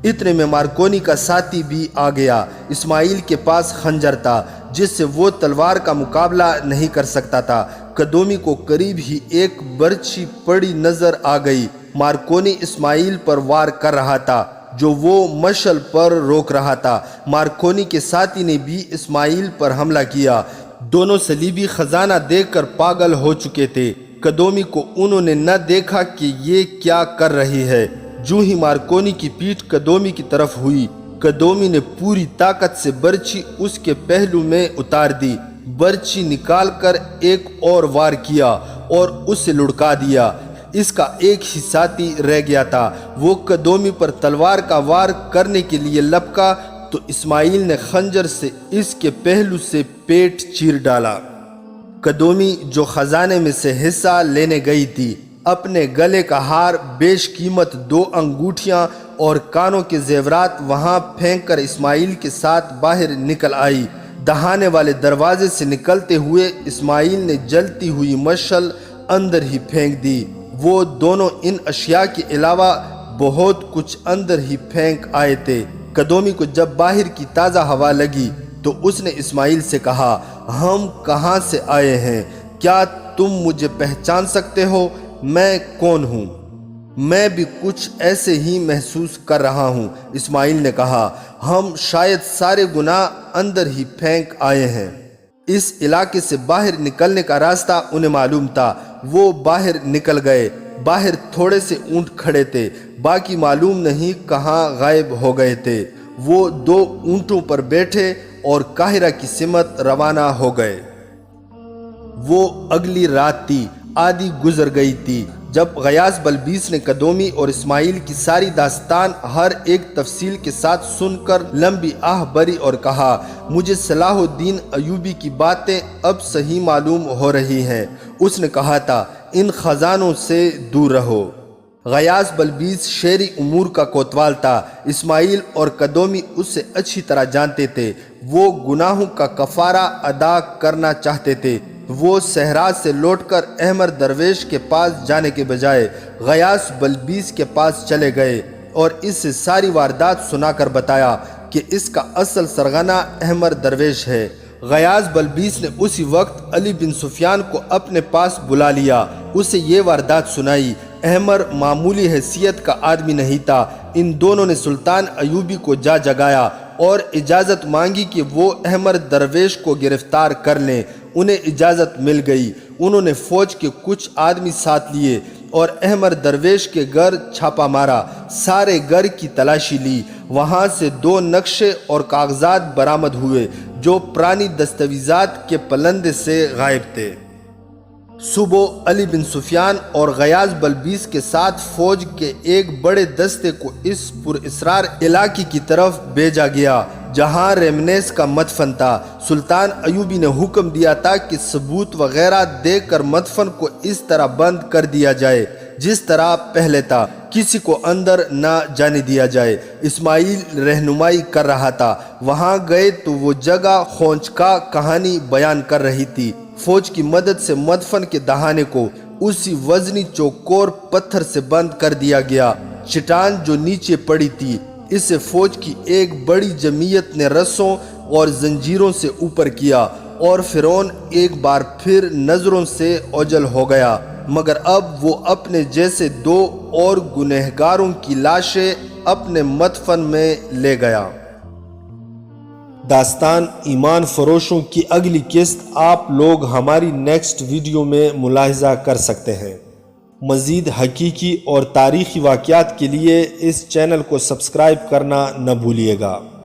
اتنے میں مارکونی کا ساتھی بھی آ گیا، اسماعیل کے پاس خنجر تھا جس سے وہ تلوار کا مقابلہ نہیں کر سکتا تھا۔ قدومی کو قریب ہی ایک برچھی پڑی نظر آ گئی، مارکونی اسماعیل پر وار کر رہا تھا جو وہ مشعل پر روک رہا تھا، مارکونی کے ساتھی نے بھی اسماعیل پر حملہ کیا، دونوں صلیبی خزانہ دیکھ کر پاگل ہو چکے تھے، قدومی کو انہوں نے نہ دیکھا کہ یہ کیا کر رہی ہے۔ جو ہی مارکونی کی پیٹھ قدومی کی طرف ہوئی، قدومی نے پوری طاقت سے برچھی اس کے پہلو میں اتار دی، برچھی نکال کر ایک اور وار کیا اور اسے لڑکا دیا، اس کا ایک ہی ساتھی رہ گیا تھا، وہ قدومی پر تلوار کا وار کرنے کے لیے لپکا تو اسماعیل نے خنجر سے اس کے پہلو سے پیٹ چیر ڈالا۔ قدومی جو خزانے میں سے حصہ لینے گئی تھی، اپنے گلے کا ہار، بیش قیمت 2 انگوٹھیاں اور کانوں کے زیورات وہاں پھینک کر اسماعیل کے ساتھ باہر نکل آئی۔ دہانے والے دروازے سے نکلتے ہوئے اسماعیل نے جلتی ہوئی مشعل اندر ہی پھینک دی، وہ دونوں ان اشیاء کے علاوہ بہت کچھ اندر ہی پھینک آئے تھے۔ قدومی کو جب باہر کی تازہ ہوا لگی تو اس نے اسماعیل سے کہا، ہم کہاں سے آئے ہیں؟ کیا تم مجھے پہچان سکتے ہو؟ میں کون ہوں؟ میں بھی کچھ ایسے ہی محسوس کر رہا ہوں۔ اسماعیل نے کہا، ہم شاید سارے گناہ اندر ہی پھینک آئے ہیں۔ اس علاقے سے باہر نکلنے کا راستہ انہیں معلوم تھا، وہ باہر نکل گئے، باہر تھوڑے سے اونٹ کھڑے تھے، باقی معلوم نہیں کہاں غائب ہو گئے تھے۔ وہ 2 اونٹوں پر بیٹھے اور قاہرہ کی سمت روانہ ہو گئے۔ وہ اگلی رات تھی، آدھی گزر گئی تھی، جب غیاث بلبیس نے قدومی اور اسماعیل کی ساری داستان ہر ایک تفصیل کے ساتھ سن کر لمبی آہ بھری اور کہا، مجھے صلاح الدین ایوبی کی باتیں اب صحیح معلوم ہو رہی ہیں، اس نے کہا تھا ان خزانوں سے دور رہو۔ غیاث بلبیس شہری امور کا کوتوال تھا، اسماعیل اور قدومی اس سے اچھی طرح جانتے تھے، وہ گناہوں کا کفارہ ادا کرنا چاہتے تھے۔ وہ صحرا سے لوٹ کر احمر درویش کے پاس جانے کے بجائے غیاث بلبیس کے پاس چلے گئے، اور اس سے ساری واردات سنا کر بتایا کہ اس کا اصل سرغنہ احمر درویش ہے۔ غیاث بلبیس نے اسی وقت علی بن سفیان کو اپنے پاس بلا لیا، اسے یہ واردات سنائی۔ احمر معمولی حیثیت کا آدمی نہیں تھا۔ ان دونوں نے سلطان ایوبی کو جگایا اور اجازت مانگی کہ وہ احمر درویش کو گرفتار کر لیں۔ انہیں اجازت مل گئی۔ انہوں نے فوج کے کچھ آدمی ساتھ لیے اور احمر درویش کے گھر چھاپا مارا، سارے گھر کی تلاشی لی۔ وہاں سے 2 نقشے اور کاغذات برآمد ہوئے جو پرانی دستاویزات کے پلندے سے غائب تھے۔ صبح علی بن سفیان اور غیاث بلبیس کے ساتھ فوج کے ایک بڑے دستے کو اس پراسرار علاقے کی طرف بھیجا گیا جہاں ریمنیس کا مدفن تھا۔ سلطان ایوبی نے حکم دیا تھا کہ ثبوت وغیرہ دے کر مدفن کو اس طرح بند کر دیا جائے جس طرح پہلے تھا، کسی کو اندر نہ جانے دیا جائے۔ اسماعیل رہنمائی کر رہا تھا۔ وہاں گئے تو وہ جگہ خونچکا کہانی بیان کر رہی تھی۔ فوج کی مدد سے مدفن کے دہانے کو اسی وزنی چوکور پتھر سے بند کر دیا گیا۔ چٹان جو نیچے پڑی تھی اسے فوج کی ایک بڑی جمعیت نے رسوں اور زنجیروں سے اوپر کیا اور فرعون ایک بار پھر نظروں سے اوجھل ہو گیا، مگر اب وہ اپنے جیسے 2 اور گنہگاروں کی لاشیں اپنے مدفن میں لے گیا۔ داستان ایمان فروشوں کی اگلی قسط آپ لوگ ہماری نیکسٹ ویڈیو میں ملاحظہ کر سکتے ہیں۔ مزید حقیقی اور تاریخی واقعات کے لیے اس چینل کو سبسکرائب کرنا نہ بھولیے گا۔